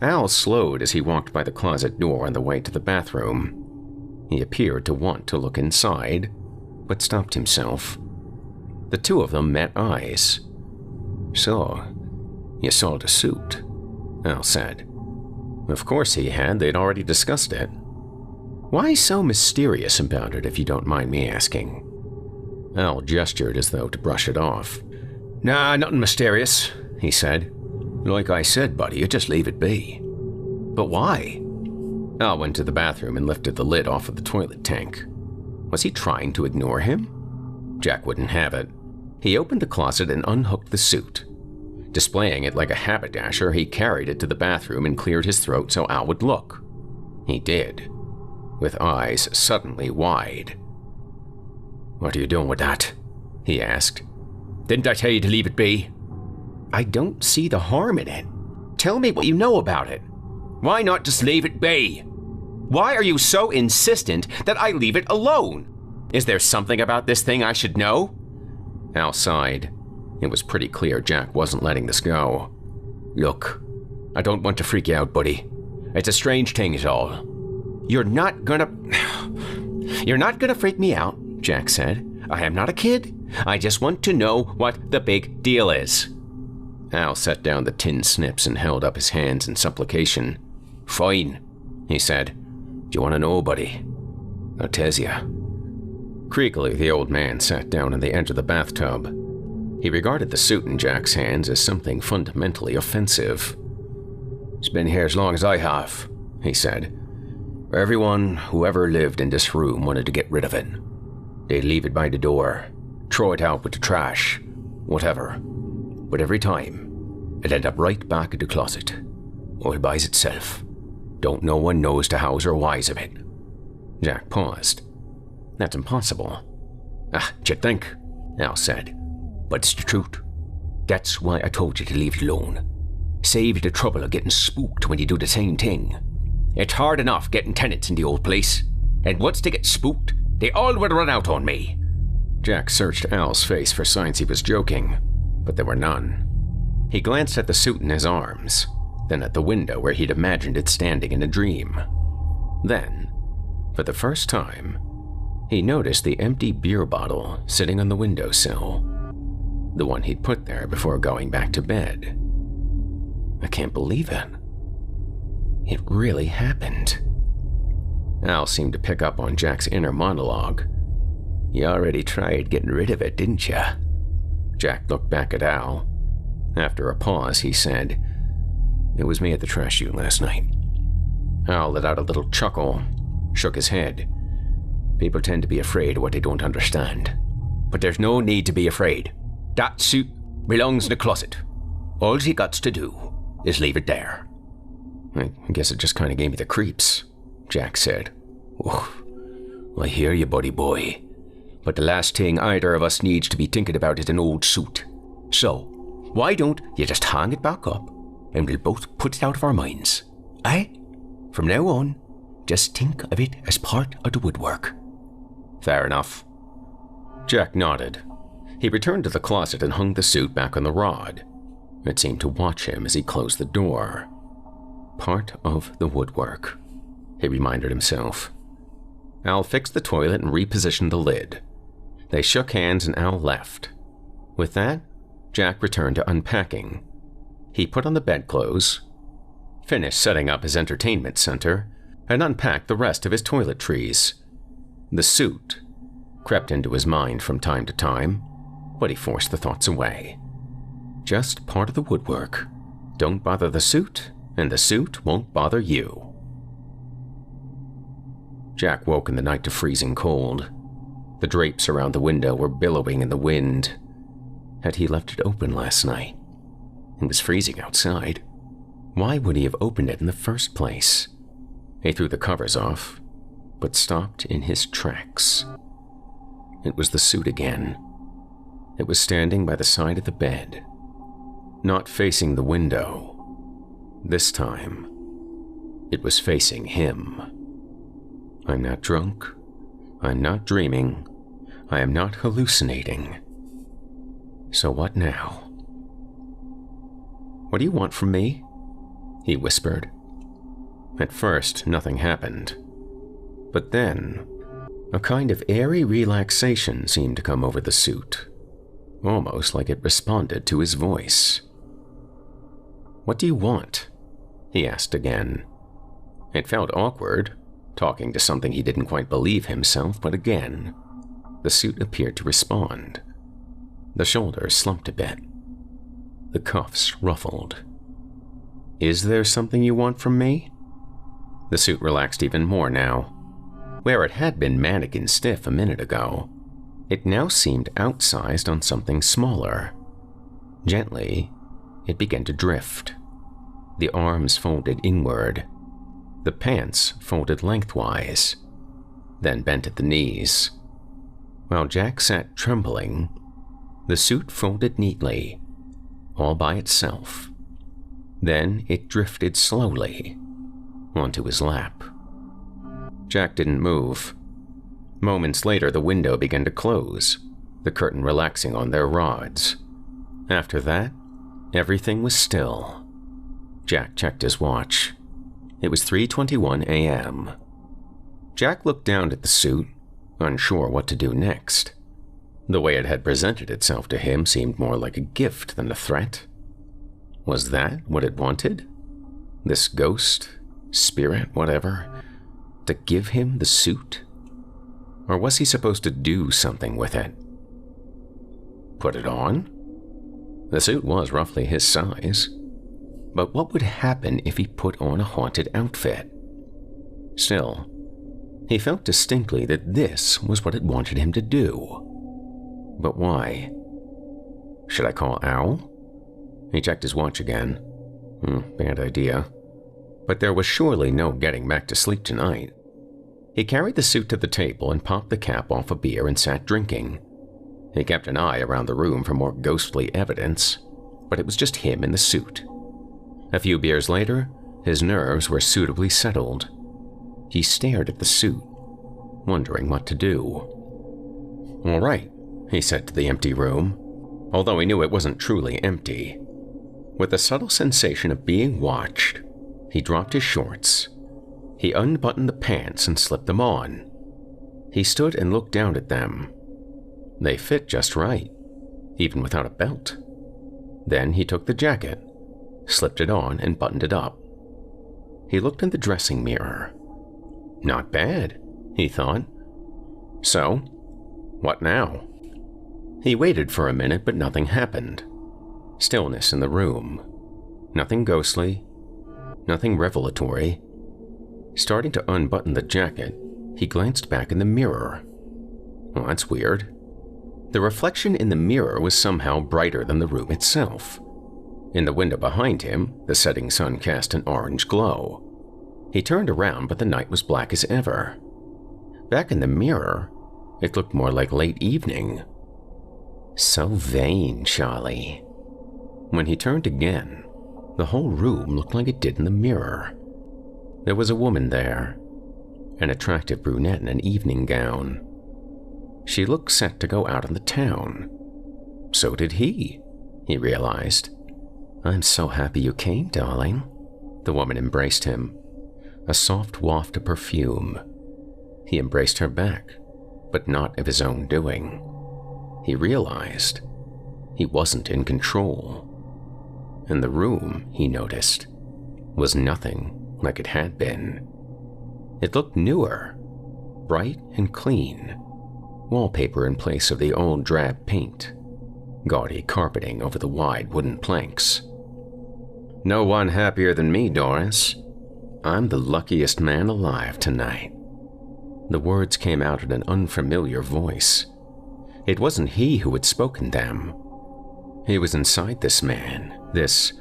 Al slowed as he walked by the closet door on the way to the bathroom. He appeared to want to look inside, but stopped himself. The two of them met eyes. "So, you saw the suit," Al said. Of course he had, they'd already discussed it. "Why so mysterious about it, if you don't mind me asking?" Al gestured as though to brush it off. "Nah, nothing mysterious," he said. "Like I said, buddy, you just leave it be." "But why?" Al went to the bathroom and lifted the lid off of the toilet tank. Was he trying to ignore him? Jack wouldn't have it. He opened the closet and unhooked the suit. Displaying it like a haberdasher, he carried it to the bathroom and cleared his throat so Al would look. He did, with eyes suddenly wide. "What are you doing with that?" he asked. "Didn't I tell you to leave it be?" "I don't see the harm in it. Tell me what you know about it." "Why not just leave it be? Why are you so insistent that I leave it alone? Is there something about this thing I should know?" Al sighed. It was pretty clear Jack wasn't letting this go. "Look, I don't want to freak you out, buddy. It's a strange thing is all." You're not gonna freak me out," Jack said. "I am not a kid. I just want to know what the big deal is." Al set down the tin snips and held up his hands in supplication. "Fine," he said. "Do you want to know, buddy? I'll tell ya." Creakily, the old man sat down on the edge of the bathtub. He regarded the suit in Jack's hands as something fundamentally offensive. "It's been here as long as I have," he said. "Everyone who ever lived in this room wanted to get rid of it. They'd leave it by the door, throw it out with the trash, whatever. But every time, it'd end up right back in the closet, all by itself. Don't no one knows the hows or whys of it." Jack paused. "That's impossible." "D'you think?" Al said. "But it's the truth. That's why I told you to leave it alone. Save you the trouble of getting spooked when you do the same thing. It's hard enough getting tenants in the old place, and once they get spooked, they all would run out on me." Jack searched Al's face for signs he was joking, but there were none. He glanced at the suit in his arms, then at the window where he'd imagined it standing in a dream. Then, for the first time, he noticed the empty beer bottle sitting on the windowsill. The one he'd put there before going back to bed. I can't believe it. It really happened. Al seemed to pick up on Jack's inner monologue. "You already tried getting rid of it, didn't you?" Jack looked back at Al. After a pause, he said, "It was me at the trash chute last night." Al let out a little chuckle, shook his head. "People tend to be afraid of what they don't understand. But there's no need to be afraid. That suit belongs in the closet. All he got to do is leave it there." "I guess it just kind of gave me the creeps," Jack said. "Oof. I hear you, buddy boy. But the last thing either of us needs to be thinking about is an old suit. So, why don't you just hang it back up, and we'll both put it out of our minds? Eh? From now on, just think of it as part of the woodwork." "Fair enough." Jack nodded. He returned to the closet and hung the suit back on the rod. It seemed to watch him as he closed the door. Part of the woodwork, he reminded himself. Al fixed the toilet and repositioned the lid. They shook hands and Al left. With that, Jack returned to unpacking. He put on the bedclothes, finished setting up his entertainment center, and unpacked the rest of his toiletries. The suit crept into his mind from time to time, but he forced the thoughts away. Just part of the woodwork. Don't bother the suit, and the suit won't bother you. Jack woke in the night to freezing cold. The drapes around the window were billowing in the wind. Had he left it open last night? It was freezing outside. Why would he have opened it in the first place? He threw the covers off, but stopped in his tracks. It was the suit again. It was standing by the side of the bed, not facing the window. This time, it was facing him. I'm not drunk. I'm not dreaming. I am not hallucinating. So what now? "What do you want from me?" he whispered. At first, nothing happened. But then, a kind of airy relaxation seemed to come over the suit, almost like it responded to his voice. "What do you want?" he asked again. It felt awkward, talking to something he didn't quite believe himself, but again, the suit appeared to respond. The shoulders slumped a bit. The cuffs ruffled. "Is there something you want from me?" The suit relaxed even more now. Where it had been mannequin stiff a minute ago, it now seemed outsized on something smaller. Gently, it began to drift. The arms folded inward. The pants folded lengthwise, then bent at the knees. While Jack sat trembling, the suit folded neatly, all by itself. Then it drifted slowly onto his lap. Jack didn't move. Moments later, the window began to close, the curtain relaxing on their rods. After that, everything was still. Jack checked his watch. It was 3:21 a.m. Jack looked down at the suit, unsure what to do next. The way it had presented itself to him seemed more like a gift than a threat. Was that what it wanted? This ghost, spirit, whatever, to give him the suit? Or was he supposed to do something with it? Put it on? The suit was roughly his size. But what would happen if he put on a haunted outfit? Still, he felt distinctly that this was what it wanted him to do. But why? Should I call Al? He checked his watch again. Bad idea. But there was surely no getting back to sleep tonight. He carried the suit to the table and popped the cap off a beer and sat drinking. He kept an eye around the room for more ghostly evidence, but it was just him in the suit. A few beers later, his nerves were suitably settled. He stared at the suit, wondering what to do. "All right," he said to the empty room, although he knew it wasn't truly empty. With the subtle sensation of being watched, he dropped his shorts. He unbuttoned the pants and slipped them on. He stood and looked down at them. They fit just right, even without a belt. Then he took the jacket, slipped it on, and buttoned it up. He looked in the dressing mirror. Not bad, he thought. So, what now? He waited for a minute, but nothing happened. Stillness in the room. Nothing ghostly. Nothing revelatory. Starting to unbutton the jacket, he glanced back in the mirror. Well, that's weird. The reflection in the mirror was somehow brighter than the room itself. In the window behind him, the setting sun cast an orange glow. He turned around, but the night was black as ever. Back in the mirror, it looked more like late evening. So vain, Charlie. When he turned again, the whole room looked like it did in the mirror. There was a woman there, an attractive brunette in an evening gown. She looked set to go out in the town. So did he realized. "I'm so happy you came, darling." The woman embraced him, a soft waft of perfume. He embraced her back, but not of his own doing. He realized he wasn't in control. And the room, he noticed, was nothing like it had been. It looked newer, bright and clean, wallpaper in place of the old drab paint, gaudy carpeting over the wide wooden planks. "No one happier than me, Doris. I'm the luckiest man alive tonight." The words came out in an unfamiliar voice. It wasn't he who had spoken them. He was inside this man, this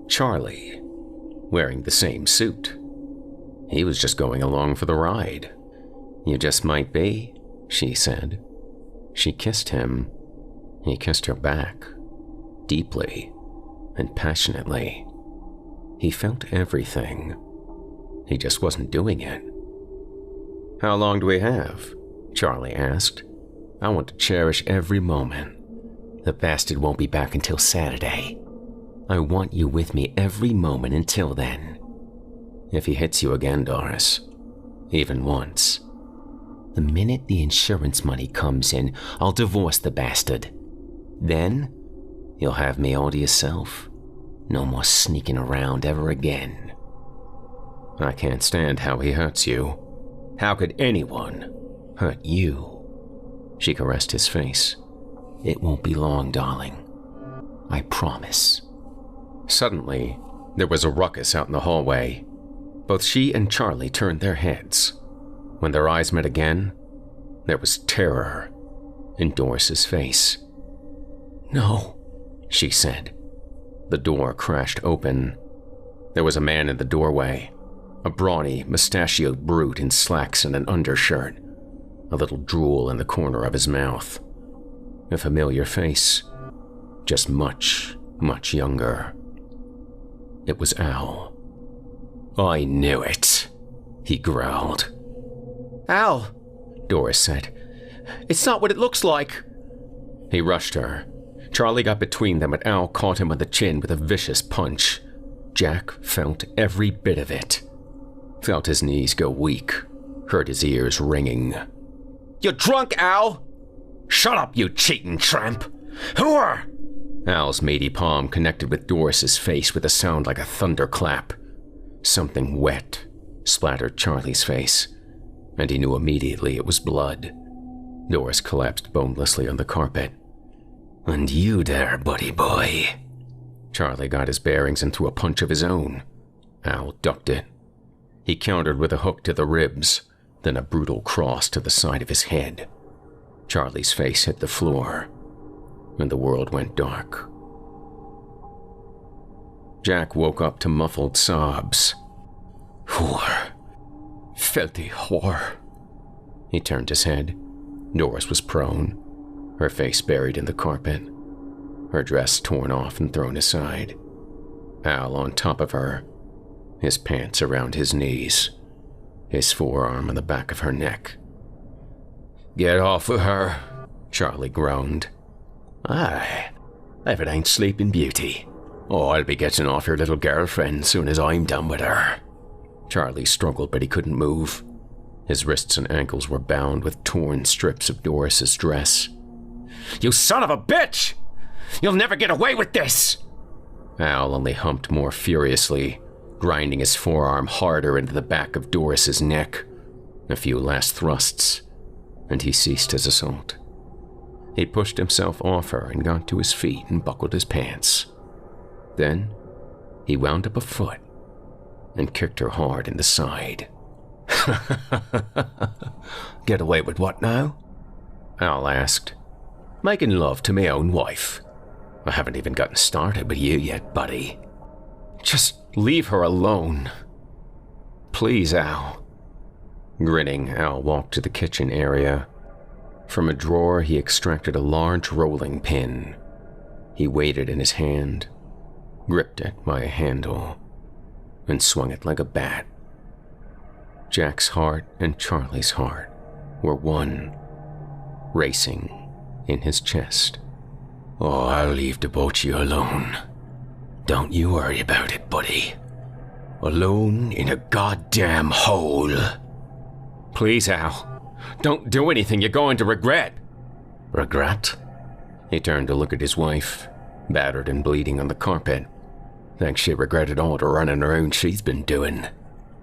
Charlie, wearing the same suit. He was just going along for the ride. "You just might be," she said. She kissed him. He kissed her back, deeply and passionately. He felt everything. He just wasn't doing it. "How long do we have?" Charlie asked. "I want to cherish every moment. The bastard won't be back until Saturday. I want you with me every moment until then. If he hits you again, Doris, even once, the minute the insurance money comes in, I'll divorce the bastard. Then, you'll have me all to yourself. No more sneaking around ever again." "I can't stand how he hurts you. How could anyone hurt you?" She caressed his face. "It won't be long, darling. I promise." Suddenly, there was a ruckus out in the hallway. Both she and Charlie turned their heads. When their eyes met again, there was terror in Doris's face. "No," she said. The door crashed open. There was a man in the doorway, a brawny, mustachioed brute in slacks and an undershirt, a little drool in the corner of his mouth. A familiar face, just much, much younger. It was Al. "I knew it," he growled. "Al," Doris said. "It's not what it looks like." He rushed her. Charlie got between them, but Al caught him on the chin with a vicious punch. Jack felt every bit of it. Felt his knees go weak, heard his ears ringing. "You're drunk, Al!" "Shut up, you cheating tramp! Whore!" Al's meaty palm connected with Doris's face with a sound like a thunderclap. Something wet splattered Charlie's face, and he knew immediately it was blood. Doris collapsed bonelessly on the carpet. "And you there, buddy boy." Charlie got his bearings and threw a punch of his own. Al ducked it. He countered with a hook to the ribs, then a brutal cross to the side of his head. Charlie's face hit the floor, and the world went dark. Jack woke up to muffled sobs. "Whore. Filthy whore." He turned his head. Doris was prone, her face buried in the carpet, her dress torn off and thrown aside. Al on top of her, his pants around his knees, his forearm on the back of her neck. "Get off of her," Charlie groaned. "Aye, if it ain't Sleeping Beauty. Oh, I'll be getting off your little girlfriend soon as I'm done with her." Charlie struggled, but he couldn't move. His wrists and ankles were bound with torn strips of Doris's dress. "You son of a bitch! You'll never get away with this!" Al only humped more furiously, grinding his forearm harder into the back of Doris's neck. A few last thrusts, and he ceased his assault. He pushed himself off her and got to his feet and buckled his pants. Then, he wound up a foot and kicked her hard in the side. Get away with what now? Al asked. Making love to my own wife. I haven't even gotten started with you yet, buddy. Just leave her alone. Please, Al. Grinning, Al walked to the kitchen area. From a drawer, he extracted a large rolling pin. He weighed it in his hand, gripped it by a handle, and swung it like a bat. Jack's heart and Charlie's heart were one, racing in his chest. Oh, I'll leave the both of you alone. Don't you worry about it, buddy. Alone in a goddamn hole. Please, Al. Don't do anything you're going to regret. Regret? He turned to look at his wife, battered and bleeding on the carpet. Think she regretted all the running around she's been doing.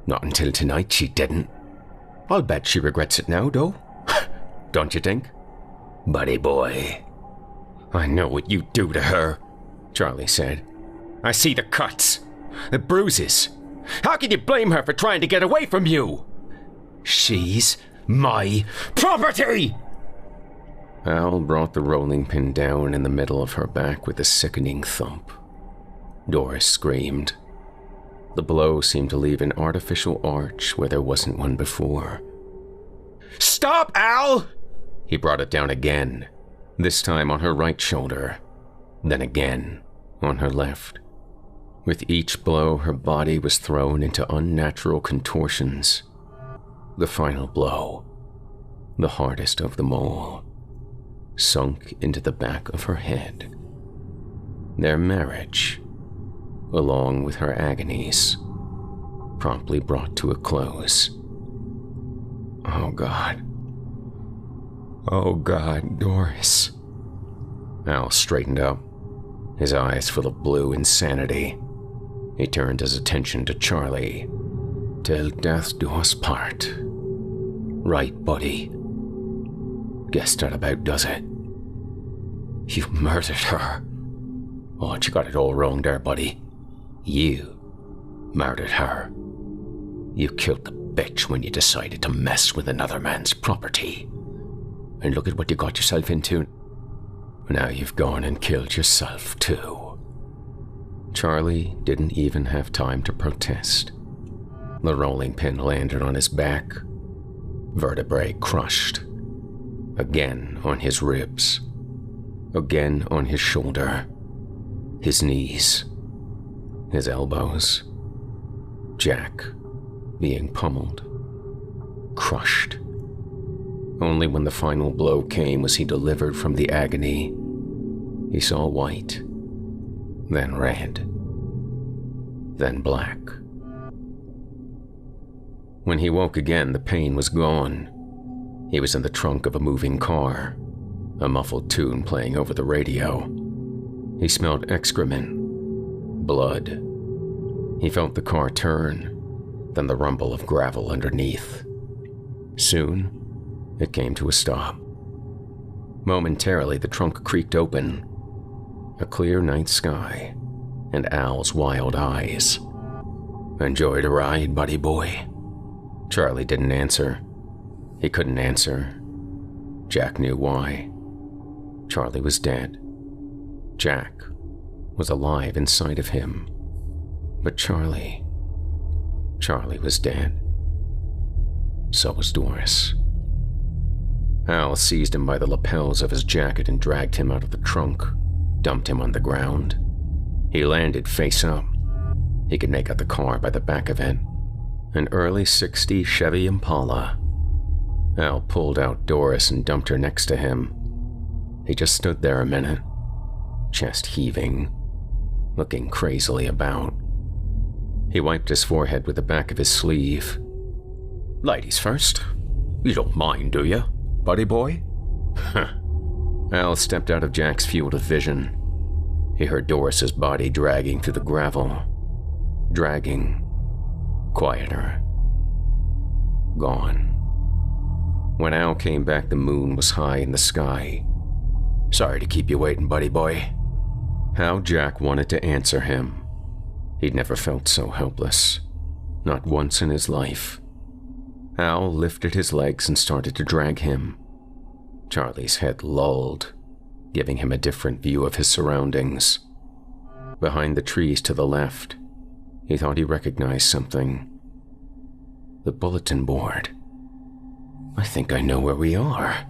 Not until tonight she didn't. I'll bet she regrets it now, though. Don't you think? Buddy boy. I know what you do to her, Charlie said. I see the cuts, the bruises. How can you blame her for trying to get away from you? She's my property! Al brought the rolling pin down in the middle of her back with a sickening thump. Doris screamed. The blow seemed to leave an artificial arch where there wasn't one before. Stop, Al! He brought it down again, this time on her right shoulder, then again on her left. With each blow, her body was thrown into unnatural contortions. The final blow, the hardest of them all, sunk into the back of her head. Their marriage, along with her agonies, promptly brought to a close. Oh, God. Oh, God, Doris. Al straightened up, his eyes full of blue insanity. He turned his attention to Charlie. Till death do us part. Right, buddy. Guess that about does it. You murdered her. Oh, you got it all wrong there, buddy. You murdered her. You killed the bitch when you decided to mess with another man's property. And look at what you got yourself into. Now you've gone and killed yourself, too. Charlie didn't even have time to protest. The rolling pin landed on his back, vertebrae crushed. Again on his ribs, again on his shoulder, his knees, his elbows. Jack being pummeled, crushed. Only when the final blow came was he delivered from the agony. He saw white, then red, then black. When he woke again, the pain was gone. He was in the trunk of a moving car, a muffled tune playing over the radio. He smelled excrement, blood. He felt the car turn, then the rumble of gravel underneath. Soon, it came to a stop. Momentarily, the trunk creaked open. A clear night sky, and Al's wild eyes. Enjoy the ride, buddy boy? Charlie didn't answer. He couldn't answer. Jack knew why. Charlie was dead. Jack was alive inside of him. But Charlie was dead. So was Doris. Al seized him by the lapels of his jacket and dragged him out of the trunk, dumped him on the ground. He landed face up. He could make out the car by the back of it. An early '60s Chevy Impala. Al pulled out Doris and dumped her next to him. He just stood there a minute, chest heaving, looking crazily about. He wiped his forehead with the back of his sleeve. Ladies first. You don't mind, do you, buddy boy? Al stepped out of Jack's field of vision. He heard Doris's body dragging through the gravel. Dragging. Quieter. Gone. When Al came back, the moon was high in the sky. Sorry to keep you waiting, buddy boy. How Jack wanted to answer him. He'd never felt so helpless. Not once in his life. Al lifted his legs and started to drag him. Charlie's head lolled, giving him a different view of his surroundings. Behind the trees to the left, he thought he recognized something. The bulletin board. I think I know where we are.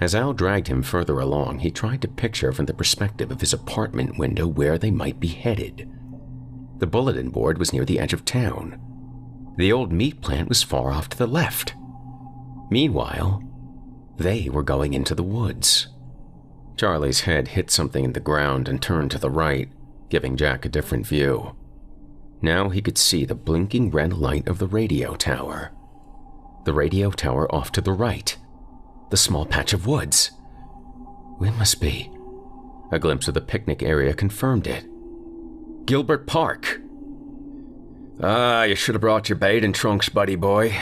As Al dragged him further along, he tried to picture from the perspective of his apartment window where they might be headed. The bulletin board was near the edge of town. The old meat plant was far off to the left. Meanwhile, they were going into the woods. Charlie's head hit something in the ground and turned to the right, giving Jack a different view. Now he could see the blinking red light of the radio tower. The radio tower off to the right. The small patch of woods. We must be. A glimpse of the picnic area confirmed it. Gilbert Park. You should have brought your bait and trunks, buddy boy.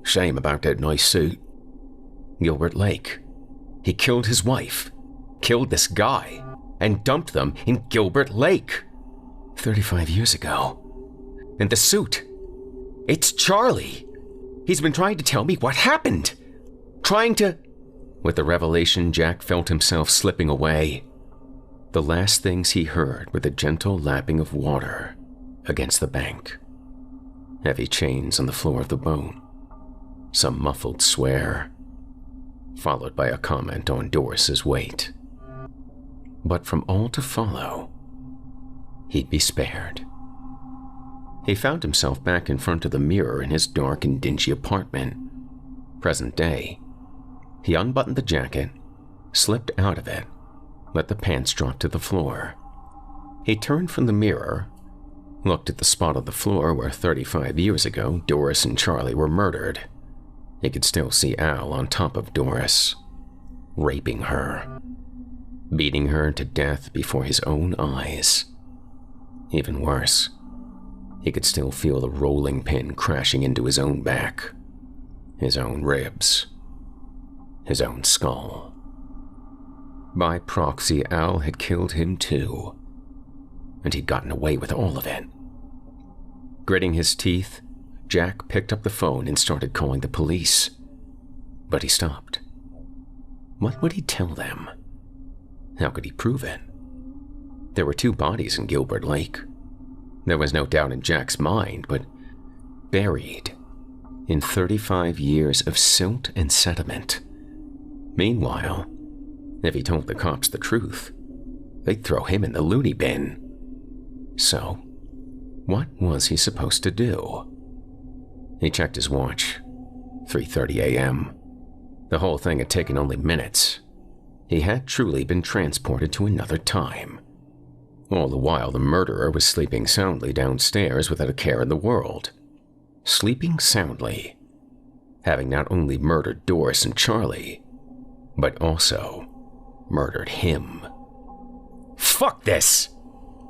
Shame about that nice suit. Gilbert Lake. He killed his wife, killed this guy, and dumped them in Gilbert Lake. 35 years ago. And the suit. It's Charlie. He's been trying to tell me what happened. With the revelation, Jack felt himself slipping away. The last things he heard were the gentle lapping of water against the bank. Heavy chains on the floor of the boat. Some muffled swear, followed by a comment on Doris's weight. But from all to follow, he'd be spared. He found himself back in front of the mirror in his dark and dingy apartment. Present day. He unbuttoned the jacket, slipped out of it, let the pants drop to the floor. He turned from the mirror, looked at the spot on the floor where 35 years ago Doris and Charlie were murdered. He could still see Al on top of Doris, raping her, beating her to death before his own eyes. Even worse, he could still feel the rolling pin crashing into his own back, his own ribs, his own skull. By proxy, Al had killed him too, and he'd gotten away with all of it. Gritting his teeth, Jack picked up the phone and started calling the police. But he stopped. What would he tell them? How could he prove it? There were 2 bodies in Gilbert Lake. There was no doubt in Jack's mind, but buried in 35 years of silt and sediment. Meanwhile, if he told the cops the truth, they'd throw him in the loony bin. So, what was he supposed to do? He checked his watch. 3:30 a.m. The whole thing had taken only minutes. He had truly been transported to another time. All the while, the murderer was sleeping soundly downstairs without a care in the world. Sleeping soundly, having not only murdered Doris and Charlie, but also murdered him. Fuck this!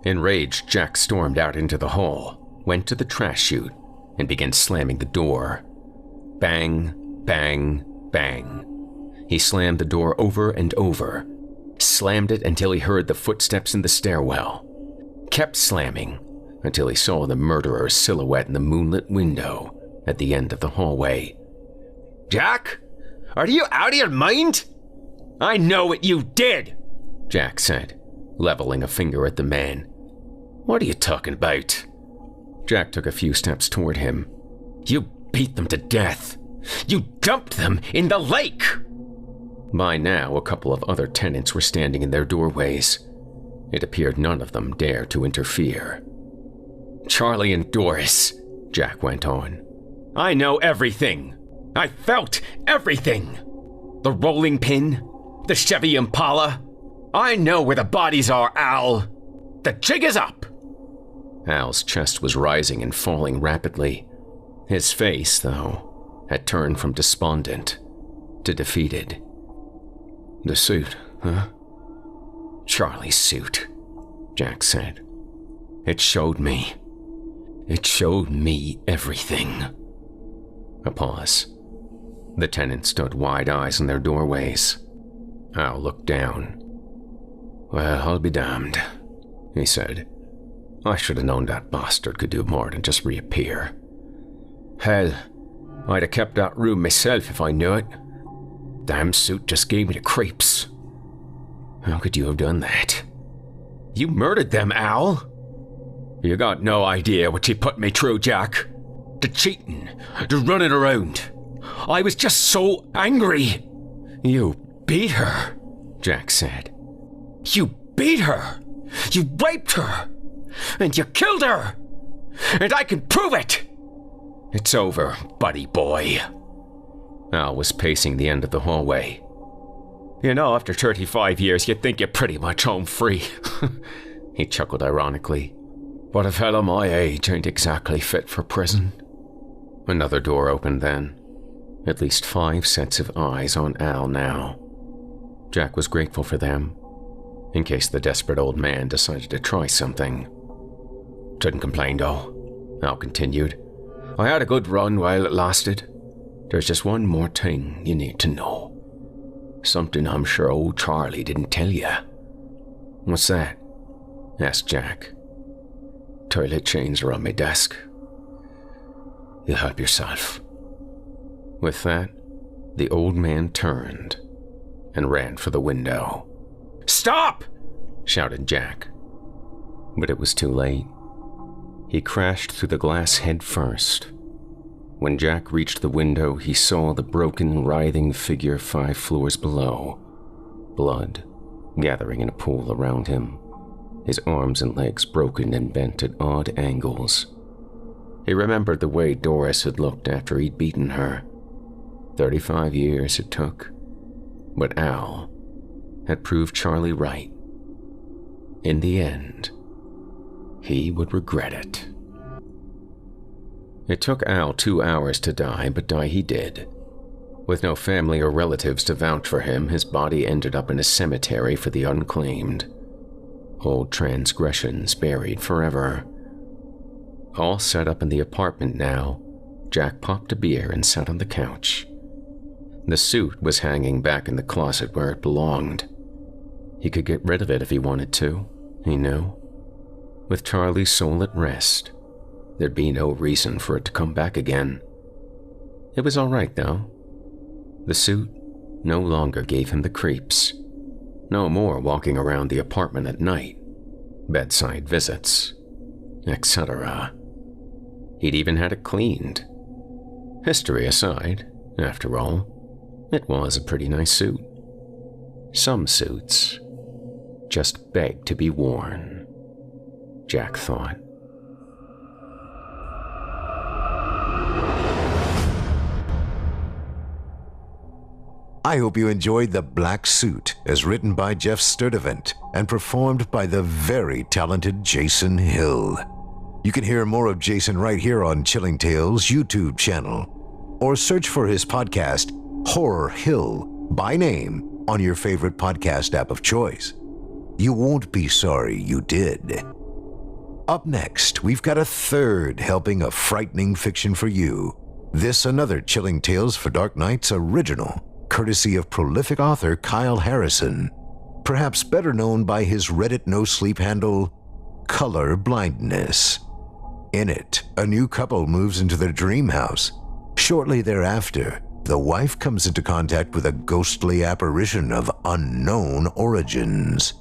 Enraged, Jack stormed out into the hall, went to the trash chute, and began slamming the door. Bang, bang, bang. He slammed the door over and over, slammed it until he heard the footsteps in the stairwell, kept slamming until he saw the murderer's silhouette in the moonlit window at the end of the hallway. Jack, are you out of your mind? I know what you did, Jack said, leveling a finger at the man. What are you talking about? Jack took a few steps toward him. You beat them to death. You dumped them in the lake! By now, a couple of other tenants were standing in their doorways. It appeared none of them dared to interfere. Charlie and Doris, Jack went on. I know everything. I felt everything. The rolling pin, the Chevy Impala. I know where the bodies are, Al. The jig is up. Al's chest was rising and falling rapidly. His face, though, had turned from despondent to defeated. The suit, huh? Charlie's suit, Jack said. It showed me everything. A pause. The tenants stood wide-eyed in their doorways. Al looked down. Well, I'll be damned, he said. I should have known that bastard could do more than just reappear. Hell, I'd have kept that room myself if I knew it. Damn suit just gave me the creeps. How could you have done that? You murdered them, Al. You got no idea what you put me through, Jack. The cheating, the running around. I was just so angry. You beat her, Jack said. You beat her. You raped her. And you killed her. And I can prove it. It's over, buddy boy. Al was pacing the end of the hallway. You know, after 35 years, you'd think you're pretty much home free. He chuckled ironically. But a fellow my age ain't exactly fit for prison. Another door opened then. At least 5 sets of eyes on Al now. Jack was grateful for them, in case the desperate old man decided to try something. Didn't complain though, Al continued. I had a good run while it lasted. There's just one more thing you need to know. Something I'm sure old Charlie didn't tell you. What's that? Asked Jack. Toilet chains are on my desk. You help yourself. With that, the old man turned and ran for the window. Stop! Shouted Jack. But it was too late. He crashed through the glass head first. When Jack reached the window, he saw the broken, writhing figure 5 floors below. Blood gathering in a pool around him, his arms and legs broken and bent at odd angles. He remembered the way Doris had looked after he'd beaten her. 35 years it took. But Al had proved Charlie right. In the end, he would regret it. It took Al 2 hours to die, but die he did. With no family or relatives to vouch for him, his body ended up in a cemetery for the unclaimed. Old transgressions buried forever. All set up in the apartment now, Jack popped a beer and sat on the couch. The suit was hanging back in the closet where it belonged. He could get rid of it if he wanted to, he knew. With Charlie's soul at rest, there'd be no reason for it to come back again. It was all right, though. The suit no longer gave him the creeps. No more walking around the apartment at night, bedside visits, etc. He'd even had it cleaned. History aside, after all, it was a pretty nice suit. Some suits just beg to be worn, Jack thought. I hope you enjoyed The Black Suit, as written by Jeff Sturdivant and performed by the very talented Jason Hill. You can hear more of Jason right here on Chilling Tales' YouTube channel, or search for his podcast, Horror Hill, by name on your favorite podcast app of choice. You won't be sorry you did. Up next, we've got a third helping of frightening fiction for you. This another Chilling Tales for Dark Nights original, courtesy of prolific author Kyle Harrison, perhaps better known by his Reddit no-sleep handle, Color Blindness. In it, a new couple moves into their dream house. Shortly thereafter, the wife comes into contact with a ghostly apparition of unknown origins.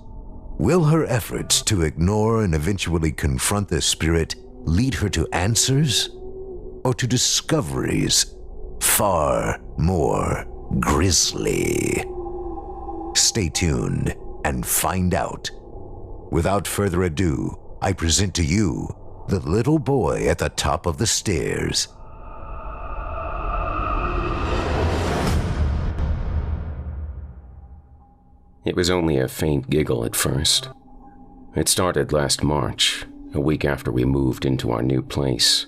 Will her efforts to ignore and eventually confront this spirit lead her to answers? Or to discoveries far more grisly? Stay tuned and find out. Without further ado, I present to you The Little Boy at the Top of the Stairs. It was only a faint giggle at first. It started last March, a week after we moved into our new place.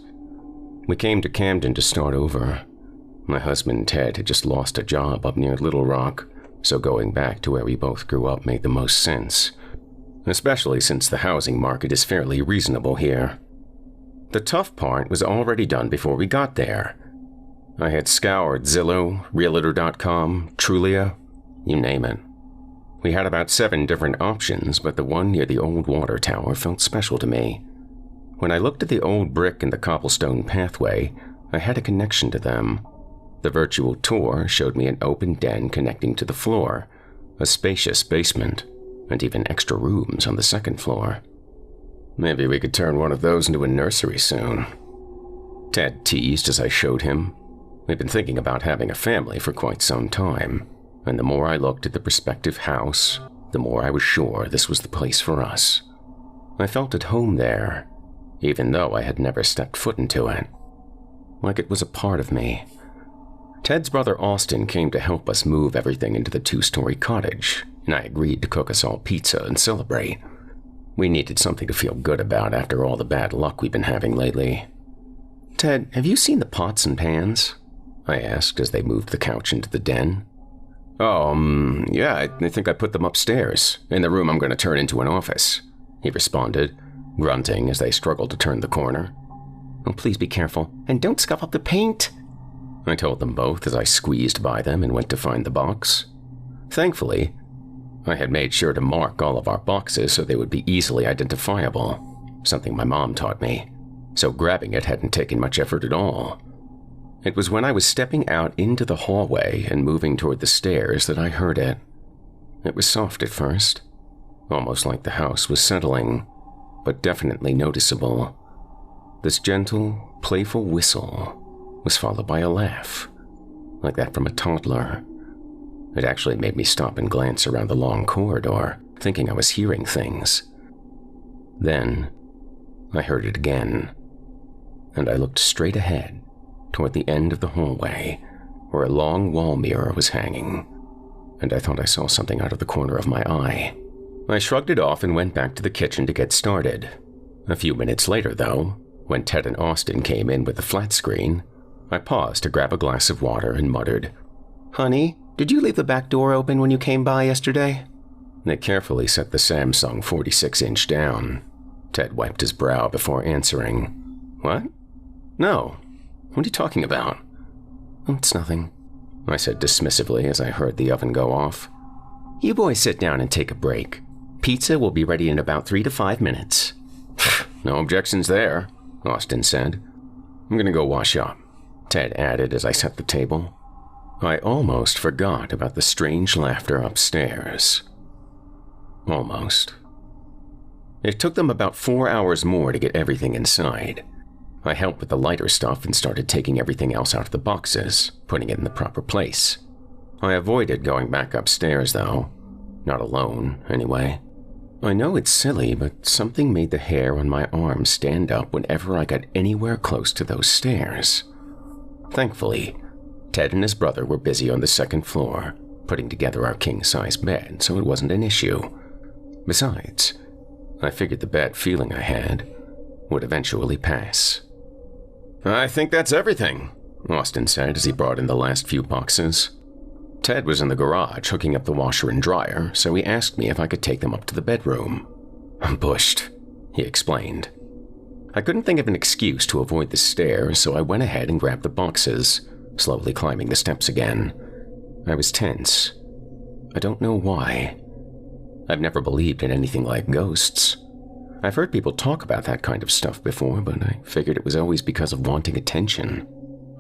We came to Camden to start over. My husband Ted had just lost a job up near Little Rock, so going back to where we both grew up made the most sense, especially since the housing market is fairly reasonable here. The tough part was already done before we got there. I had scoured Zillow, Realtor.com, Trulia, you name it. We had about 7 different options, but the one near the old water tower felt special to me. When I looked at the old brick and the cobblestone pathway, I had a connection to them. The virtual tour showed me an open den connecting to the floor, a spacious basement, and even extra rooms on the second floor. Maybe we could turn one of those into a nursery soon. Ted teased as I showed him. We'd been thinking about having a family for quite some time, and the more I looked at the prospective house, the more I was sure this was the place for us. I felt at home there, even though I had never stepped foot into it. Like it was a part of me. Ted's brother Austin came to help us move everything into the 2-story cottage, and I agreed to cook us all pizza and celebrate. We needed something to feel good about after all the bad luck we've been having lately. "Ted, have you seen the pots and pans?" I asked as they moved the couch into the den. Yeah, I think I put them upstairs, in the room I'm going to turn into an office," he responded, grunting as they struggled to turn the corner. "Oh, please be careful, and don't scuff up the paint," I told them both as I squeezed by them and went to find the box. Thankfully, I had made sure to mark all of our boxes so they would be easily identifiable, something my mom taught me, so grabbing it hadn't taken much effort at all. It was when I was stepping out into the hallway and moving toward the stairs that I heard it. It was soft at first, almost like the house was settling, but definitely noticeable. This gentle, playful whistle was followed by a laugh, like that from a toddler. It actually made me stop and glance around the long corridor, thinking I was hearing things. Then, I heard it again, and I looked straight ahead, toward the end of the hallway, where a long wall mirror was hanging, and I thought I saw something out of the corner of my eye. I shrugged it off and went back to the kitchen to get started. A few minutes later, though, when Ted and Austin came in with the flat screen, I paused to grab a glass of water and muttered, "Honey, did you leave the back door open when you came by yesterday?" They carefully set the Samsung 46-inch down. Ted wiped his brow before answering. "What? No. What are you talking about?" "Oh, it's nothing," I said dismissively as I heard the oven go off. "You boys sit down and take a break. Pizza will be ready in about 3 to 5 minutes. "No objections there," Austin said. "I'm gonna go wash up," Ted added as I set the table. I almost forgot about the strange laughter upstairs. Almost. It took them about 4 hours more to get everything inside. I helped with the lighter stuff and started taking everything else out of the boxes, putting it in the proper place. I avoided going back upstairs, though. Not alone, anyway. I know it's silly, but something made the hair on my arm stand up whenever I got anywhere close to those stairs. Thankfully, Ted and his brother were busy on the second floor, putting together our king-size bed, so it wasn't an issue. Besides, I figured the bad feeling I had would eventually pass. "I think that's everything," Austin said as he brought in the last few boxes. Ted was in the garage hooking up the washer and dryer, so he asked me if I could take them up to the bedroom. "I'm bushed," he explained. I couldn't think of an excuse to avoid the stairs, so I went ahead and grabbed the boxes, slowly climbing the steps again. I was tense. I don't know why. I've never believed in anything like ghosts. I've heard people talk about that kind of stuff before, but I figured it was always because of wanting attention.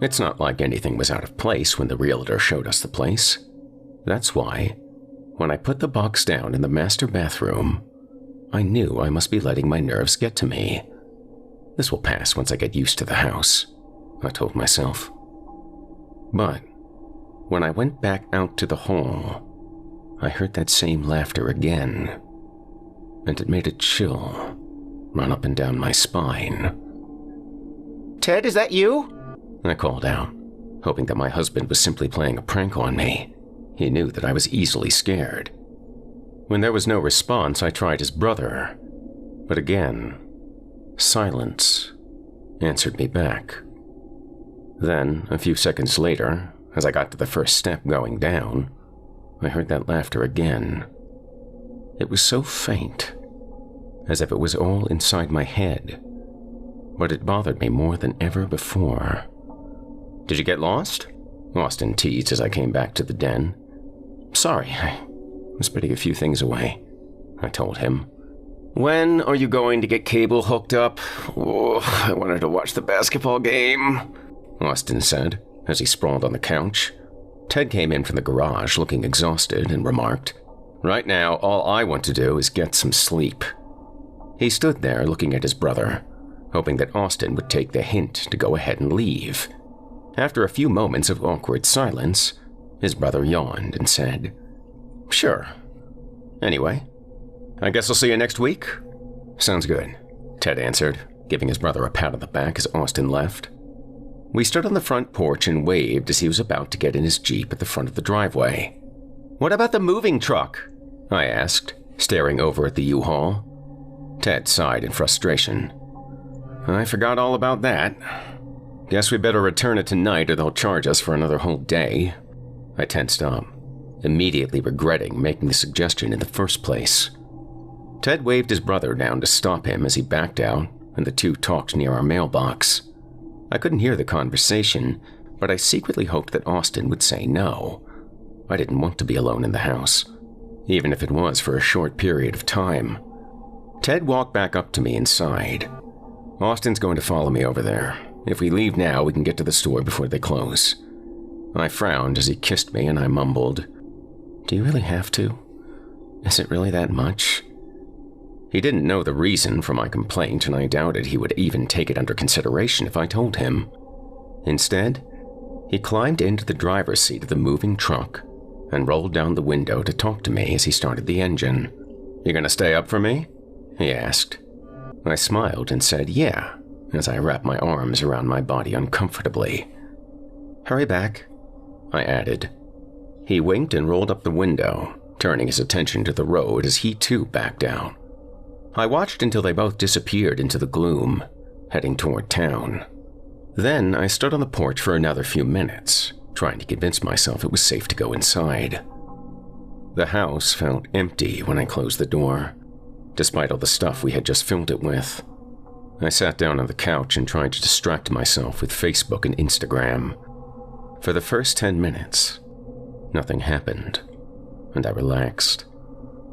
It's not like anything was out of place when the realtor showed us the place. That's why, when I put the box down in the master bathroom, I knew I must be letting my nerves get to me. This will pass once I get used to the house, I told myself. But when I went back out to the hall, I heard that same laughter again, and it made a chill run up and down my spine. "Ted, is that you?" I called out, hoping that my husband was simply playing a prank on me. He knew that I was easily scared. When there was no response, I tried his brother, but again, silence answered me back. Then, a few seconds later, as I got to the first step going down, I heard that laughter again. It was so faint, as if it was all inside my head, but it bothered me more than ever before. "Did you get lost?" Austin teased as I came back to the den. "Sorry, was putting a few things away, I told him. When are you going to get cable hooked up? Oh, I wanted to watch the basketball game, Austin said as he sprawled on the couch. Ted came in from the garage looking exhausted and remarked, "Right now, all I want to do is get some sleep." He stood there looking at his brother, hoping that Austin would take the hint to go ahead and leave. After a few moments of awkward silence, his brother yawned and said, "Sure. Anyway, I guess I'll see you next week." "Sounds good," Ted answered, giving his brother a pat on the back as Austin left. We stood on the front porch and waved as he was about to get in his Jeep at the front of the driveway. "What about the moving truck?" I asked, staring over at the U-Haul. Ted sighed in frustration. "I forgot all about that. Guess we better return it tonight or they'll charge us for another whole day." I tensed up, immediately regretting making the suggestion in the first place. Ted waved his brother down to stop him as he backed out, and the two talked near our mailbox. I couldn't hear the conversation, but I secretly hoped that Austin would say no. I didn't want to be alone in the house, even if it was for a short period of time. Ted walked back up to me and sighed. "Austin's going to follow me over there. If we leave now, we can get to the store before they close." I frowned as he kissed me and I mumbled, "Do you really have to? Is it really that much?" He didn't know the reason for my complaint, and I doubted he would even take it under consideration if I told him. Instead, he climbed into the driver's seat of the moving truck and rolled down the window to talk to me as he started the engine. "You gonna stay up for me?" he asked. I smiled and said yeah, as I wrapped my arms around my body uncomfortably. "Hurry back," I added. He winked and rolled up the window, turning his attention to the road as he too backed out. I watched until they both disappeared into the gloom, heading toward town. Then I stood on the porch for another few minutes, trying to convince myself it was safe to go inside. The house felt empty when I closed the door, despite all the stuff we had just filled it with. I sat down on the couch and tried to distract myself with Facebook and Instagram. For the first 10 minutes, nothing happened, and I relaxed,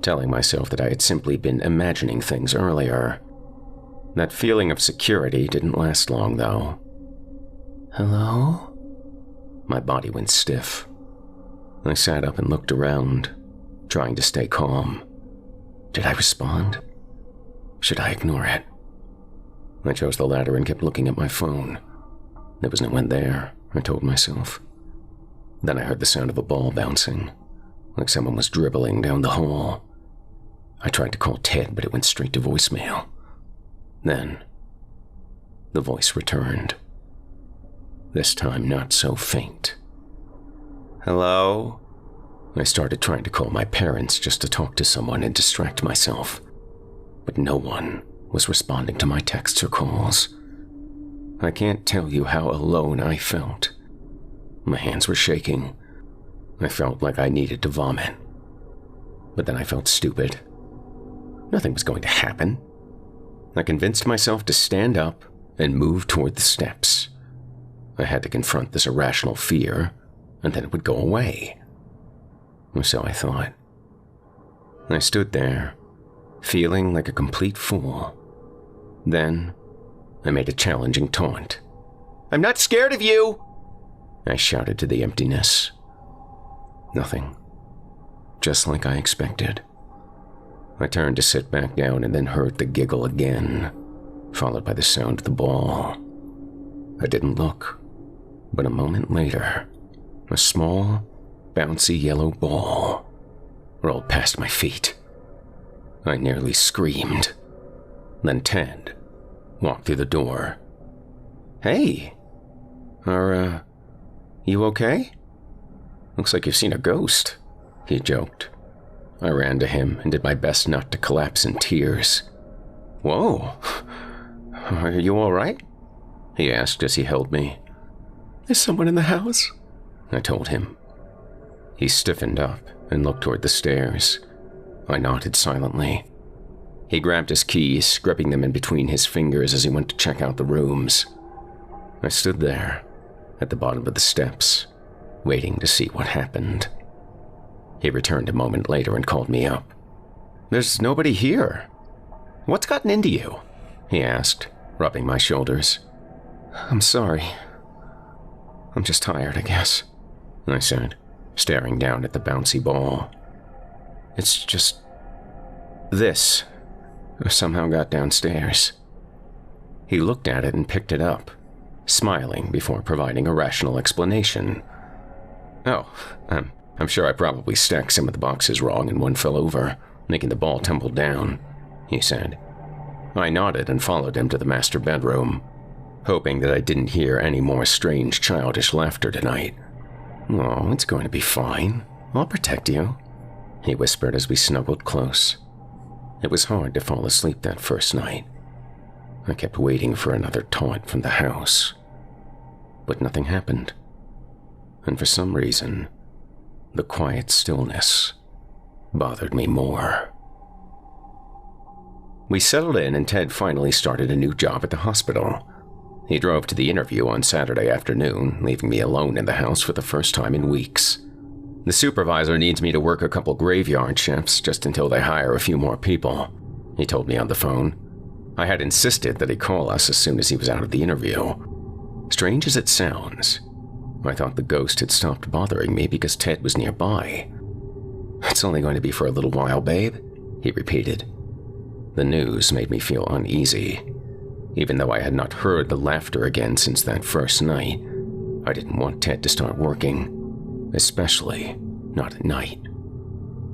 telling myself that I had simply been imagining things earlier. That feeling of security didn't last long, though. "Hello?" My body went stiff. I sat up and looked around, trying to stay calm. Did I respond? Should I ignore it? I chose the latter and kept looking at my phone. There was no one there, I told myself. Then I heard the sound of a ball bouncing, like someone was dribbling down the hall. I tried to call Ted, but it went straight to voicemail. Then, the voice returned. This time not so faint. "Hello?" I started trying to call my parents just to talk to someone and distract myself, but no one was responding to my texts or calls. I can't tell you how alone I felt. My hands were shaking. I felt like I needed to vomit. But then I felt stupid. Nothing was going to happen. I convinced myself to stand up and move toward the steps. I had to confront this irrational fear, and then it would go away. Or so I thought. I stood there, feeling like a complete fool. Then, I made a challenging taunt. "I'm not scared of you!" I shouted to the emptiness. Nothing. Just like I expected. I turned to sit back down and then heard the giggle again, followed by the sound of the ball. I didn't look, but a moment later, a small, bouncy yellow ball rolled past my feet. I nearly screamed. Then Ted walked through the door. "Hey, are you okay? Looks like you've seen a ghost," he joked. I ran to him and did my best not to collapse in tears. "Whoa, are you all right?" he asked as he held me. "There's someone in the house," I told him. He stiffened up and looked toward the stairs. I nodded silently. He grabbed his keys, gripping them in between his fingers as he went to check out the rooms. I stood there, at the bottom of the steps, waiting to see what happened. He returned a moment later and called me up. "There's nobody here. What's gotten into you?" he asked, rubbing my shoulders. "I'm sorry. I'm just tired, I guess," I said, staring down at the bouncy ball. "It's just this somehow got downstairs." He looked at it and picked it up, smiling before providing a rational explanation. "Oh, I'm sure I probably stacked some of the boxes wrong and one fell over, making the ball tumble down," he said. I nodded and followed him to the master bedroom, hoping that I didn't hear any more strange childish laughter tonight. "Oh, it's going to be fine. I'll protect you," he whispered as we snuggled close. It was hard to fall asleep that first night. I kept waiting for another taunt from the house, but nothing happened. And for some reason, the quiet stillness bothered me more. We settled in and Ted finally started a new job at the hospital. He drove to the interview on Saturday afternoon, leaving me alone in the house for the first time in weeks. "The supervisor needs me to work a couple graveyard shifts just until they hire a few more people," he told me on the phone. I had insisted that he call us as soon as he was out of the interview. Strange as it sounds, I thought the ghost had stopped bothering me because Ted was nearby. "It's only going to be for a little while, babe," he repeated. The news made me feel uneasy. Even though I had not heard the laughter again since that first night, I didn't want Ted to start working, especially not at night.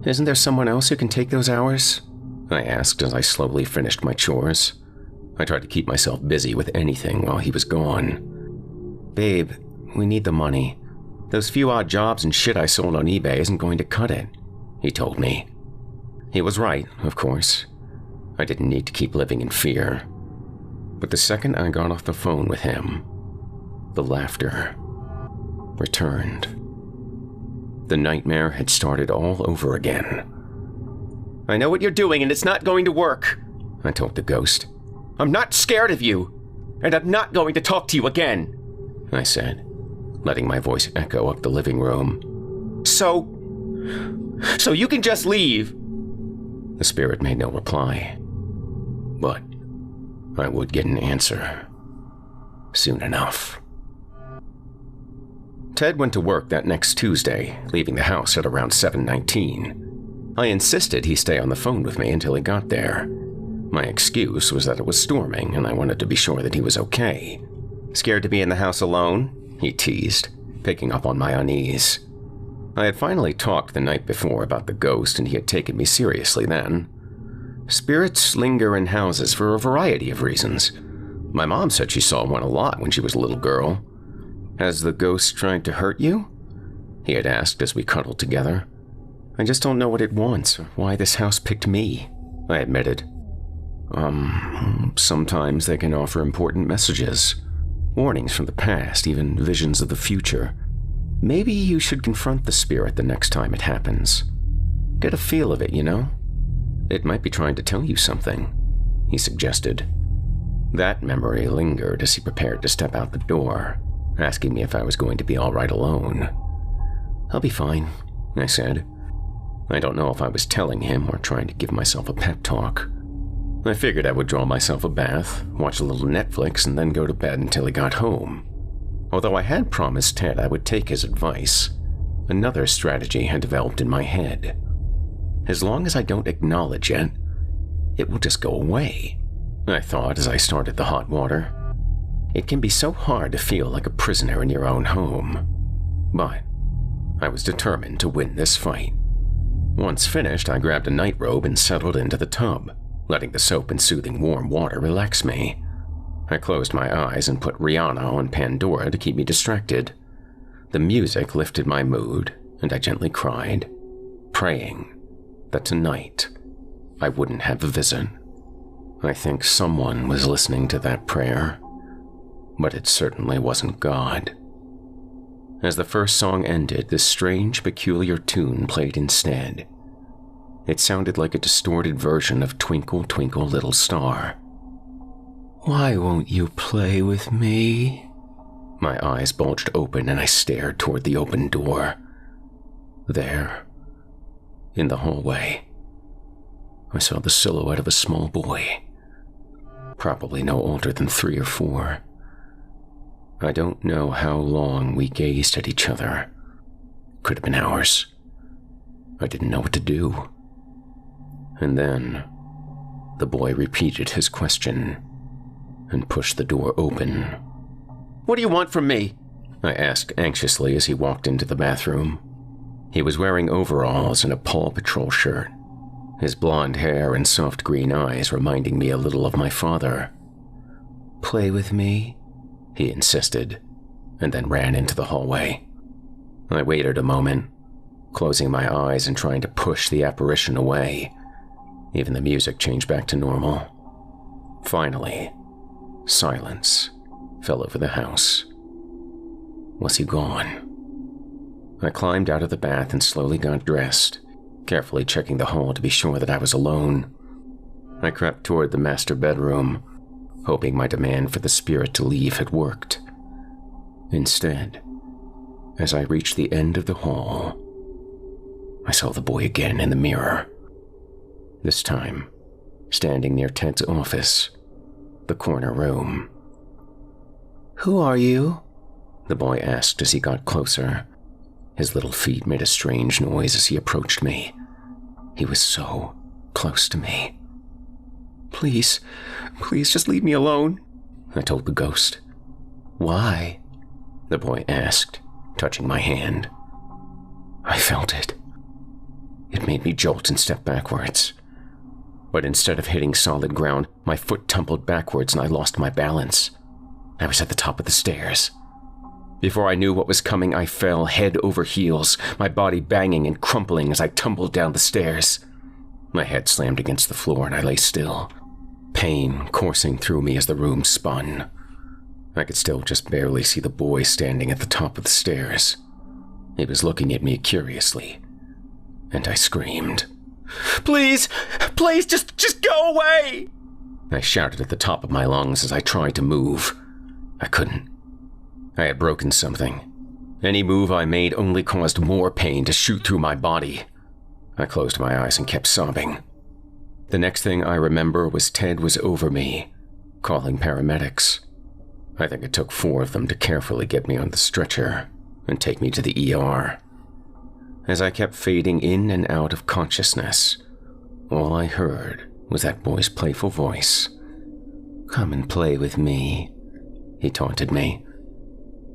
"Isn't there someone else who can take those hours?" I asked as I slowly finished my chores. I tried to keep myself busy with anything while he was gone. "Babe, we need the money. Those few odd jobs and shit I sold on eBay isn't going to cut it," he told me. He was right, of course. I didn't need to keep living in fear. But the second I got off the phone with him, the laughter returned. The nightmare had started all over again. "I know what you're doing and it's not going to work," I told the ghost. "I'm not scared of you, and I'm not going to talk to you again," I said, letting my voice echo up the living room. So you can just leave." The spirit made no reply, but I would get an answer soon enough. Ted went to work that next Tuesday, leaving the house at around 7:19. I insisted he stay on the phone with me until he got there. My excuse was that it was storming and I wanted to be sure that he was okay. "Scared to be in the house alone?" he teased, picking up on my unease. I had finally talked the night before about the ghost and he had taken me seriously then. Spirits linger in houses for a variety of reasons. My mom said she saw one a lot when she was a little girl. "Has the ghost tried to hurt you?" he had asked as we cuddled together. "I just don't know what it wants or why this house picked me," I admitted. Sometimes they can offer important messages, warnings from the past, even visions of the future. Maybe you should confront the spirit the next time it happens. Get a feel of it, you know? It might be trying to tell you something," he suggested. That memory lingered as he prepared to step out the door, asking me if I was going to be all right alone. "I'll be fine," I said. I don't know if I was telling him or trying to give myself a pep talk. I figured I would draw myself a bath, watch a little Netflix, and then go to bed until he got home. Although I had promised Ted I would take his advice, another strategy had developed in my head. As long as I don't acknowledge it, it will just go away, I thought as I started the hot water. It can be so hard to feel like a prisoner in your own home. But I was determined to win this fight. Once finished, I grabbed a nightrobe and settled into the tub, letting the soap and soothing warm water relax me. I closed my eyes and put Rihanna on Pandora to keep me distracted. The music lifted my mood, and I gently cried, praying that tonight I wouldn't have a visit. I think someone was listening to that prayer, but it certainly wasn't God. As the first song ended, this strange, peculiar tune played instead. It sounded like a distorted version of Twinkle, Twinkle, Little Star. "Why won't you play with me?" My eyes bulged open and I stared toward the open door. There, In the hallway, I saw the silhouette of a small boy, probably no older than 3 or 4. I don't know how long we gazed at each other. Could have been hours. I didn't know what to do. And then, the boy repeated his question and pushed the door open. "What do you want from me?" I asked anxiously as he walked into the bathroom. He was wearing overalls and a Paw Patrol shirt, his blonde hair and soft green eyes reminding me a little of my father. "Play with me?" he insisted, and then ran into the hallway. I waited a moment, closing my eyes and trying to push the apparition away. Even the music changed back to normal. Finally, silence fell over the house. Was he gone? I climbed out of the bath and slowly got dressed, carefully checking the hall to be sure that I was alone. I crept toward the master bedroom, hoping my demand for the spirit to leave had worked. Instead, as I reached the end of the hall, I saw the boy again in the mirror. This time, standing near Ted's office, the corner room. "Who are you?" the boy asked as he got closer. His little feet made a strange noise as he approached me. He was so close to me. Please just leave me alone," I told the ghost. "Why?" the boy asked, touching my hand. I felt it. It made me jolt and step backwards. But instead of hitting solid ground, my foot tumbled backwards and I lost my balance. I was at the top of the stairs. Before I knew what was coming, I fell head over heels, my body banging and crumpling as I tumbled down the stairs. My head slammed against the floor and I lay still, pain coursing through me as the room spun. I could still just barely see the boy standing at the top of the stairs. He was looking at me curiously, and I screamed. Please, just go away!" I shouted at the top of my lungs as I tried to move. I couldn't. I had broken something. Any move I made only caused more pain to shoot through my body. I closed my eyes and kept sobbing. The next thing I remember was Ted was over me, calling paramedics. I think it took 4 of them to carefully get me on the stretcher and take me to the ER. As I kept fading in and out of consciousness, all I heard was that boy's playful voice. "Come and play with me," he taunted me.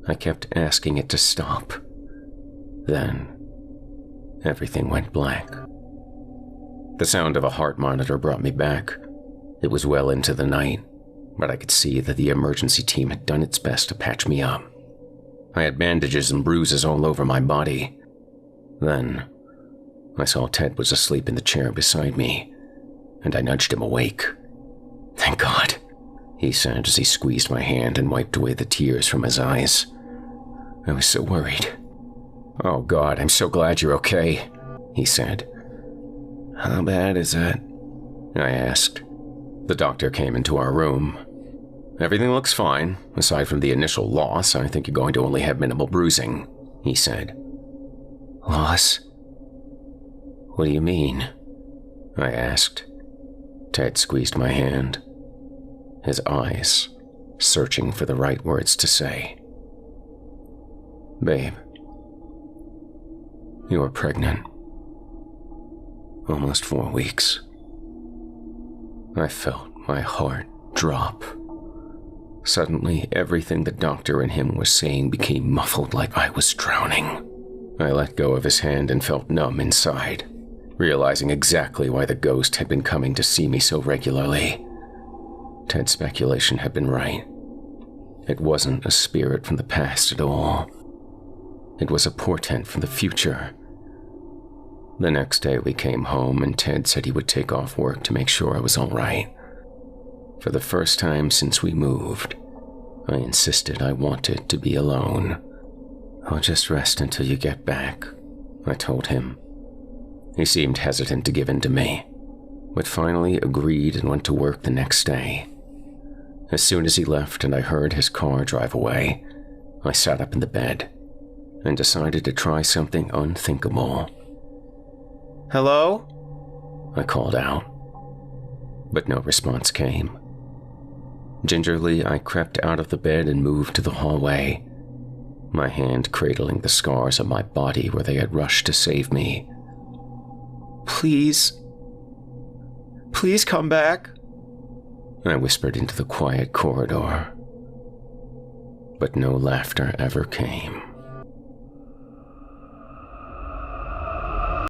I kept asking it to stop. Then, everything went black. The sound of a heart monitor brought me back. It was well into the night, but I could see that the emergency team had done its best to patch me up. I had bandages and bruises all over my body. Then, I saw Ted was asleep in the chair beside me, and I nudged him awake. "Thank God," he said as he squeezed my hand and wiped away the tears from his eyes. I was so worried. "Oh God, I'm so glad you're okay," he said. "How bad is it?" I asked. The doctor came into our room. "Everything looks fine. Aside from the initial loss, I think you're going to only have minimal bruising," he said. "Loss? What do you mean?" I asked. Ted squeezed my hand, his eyes searching for the right words to say. "Babe, you are pregnant. Almost 4 weeks." I felt my heart drop. Suddenly, everything the doctor and him was saying became muffled like I was drowning. I let go of his hand and felt numb inside, realizing exactly why the ghost had been coming to see me so regularly. Ted's speculation had been right. It wasn't a spirit from the past at all. It was a portent from the future. The next day we came home and Ted said he would take off work to make sure I was all right. For the first time since we moved, I insisted I wanted to be alone. "I'll just rest until you get back," I told him. He seemed hesitant to give in to me, but finally agreed and went to work the next day. As soon as he left and I heard his car drive away, I sat up in the bed and decided to try something unthinkable. Hello? I called out, but no response came. Gingerly, I crept out of the bed and moved to the hallway, my hand cradling the scars on my body where they had rushed to save me. Please come back, I whispered into the quiet corridor. But no laughter ever came.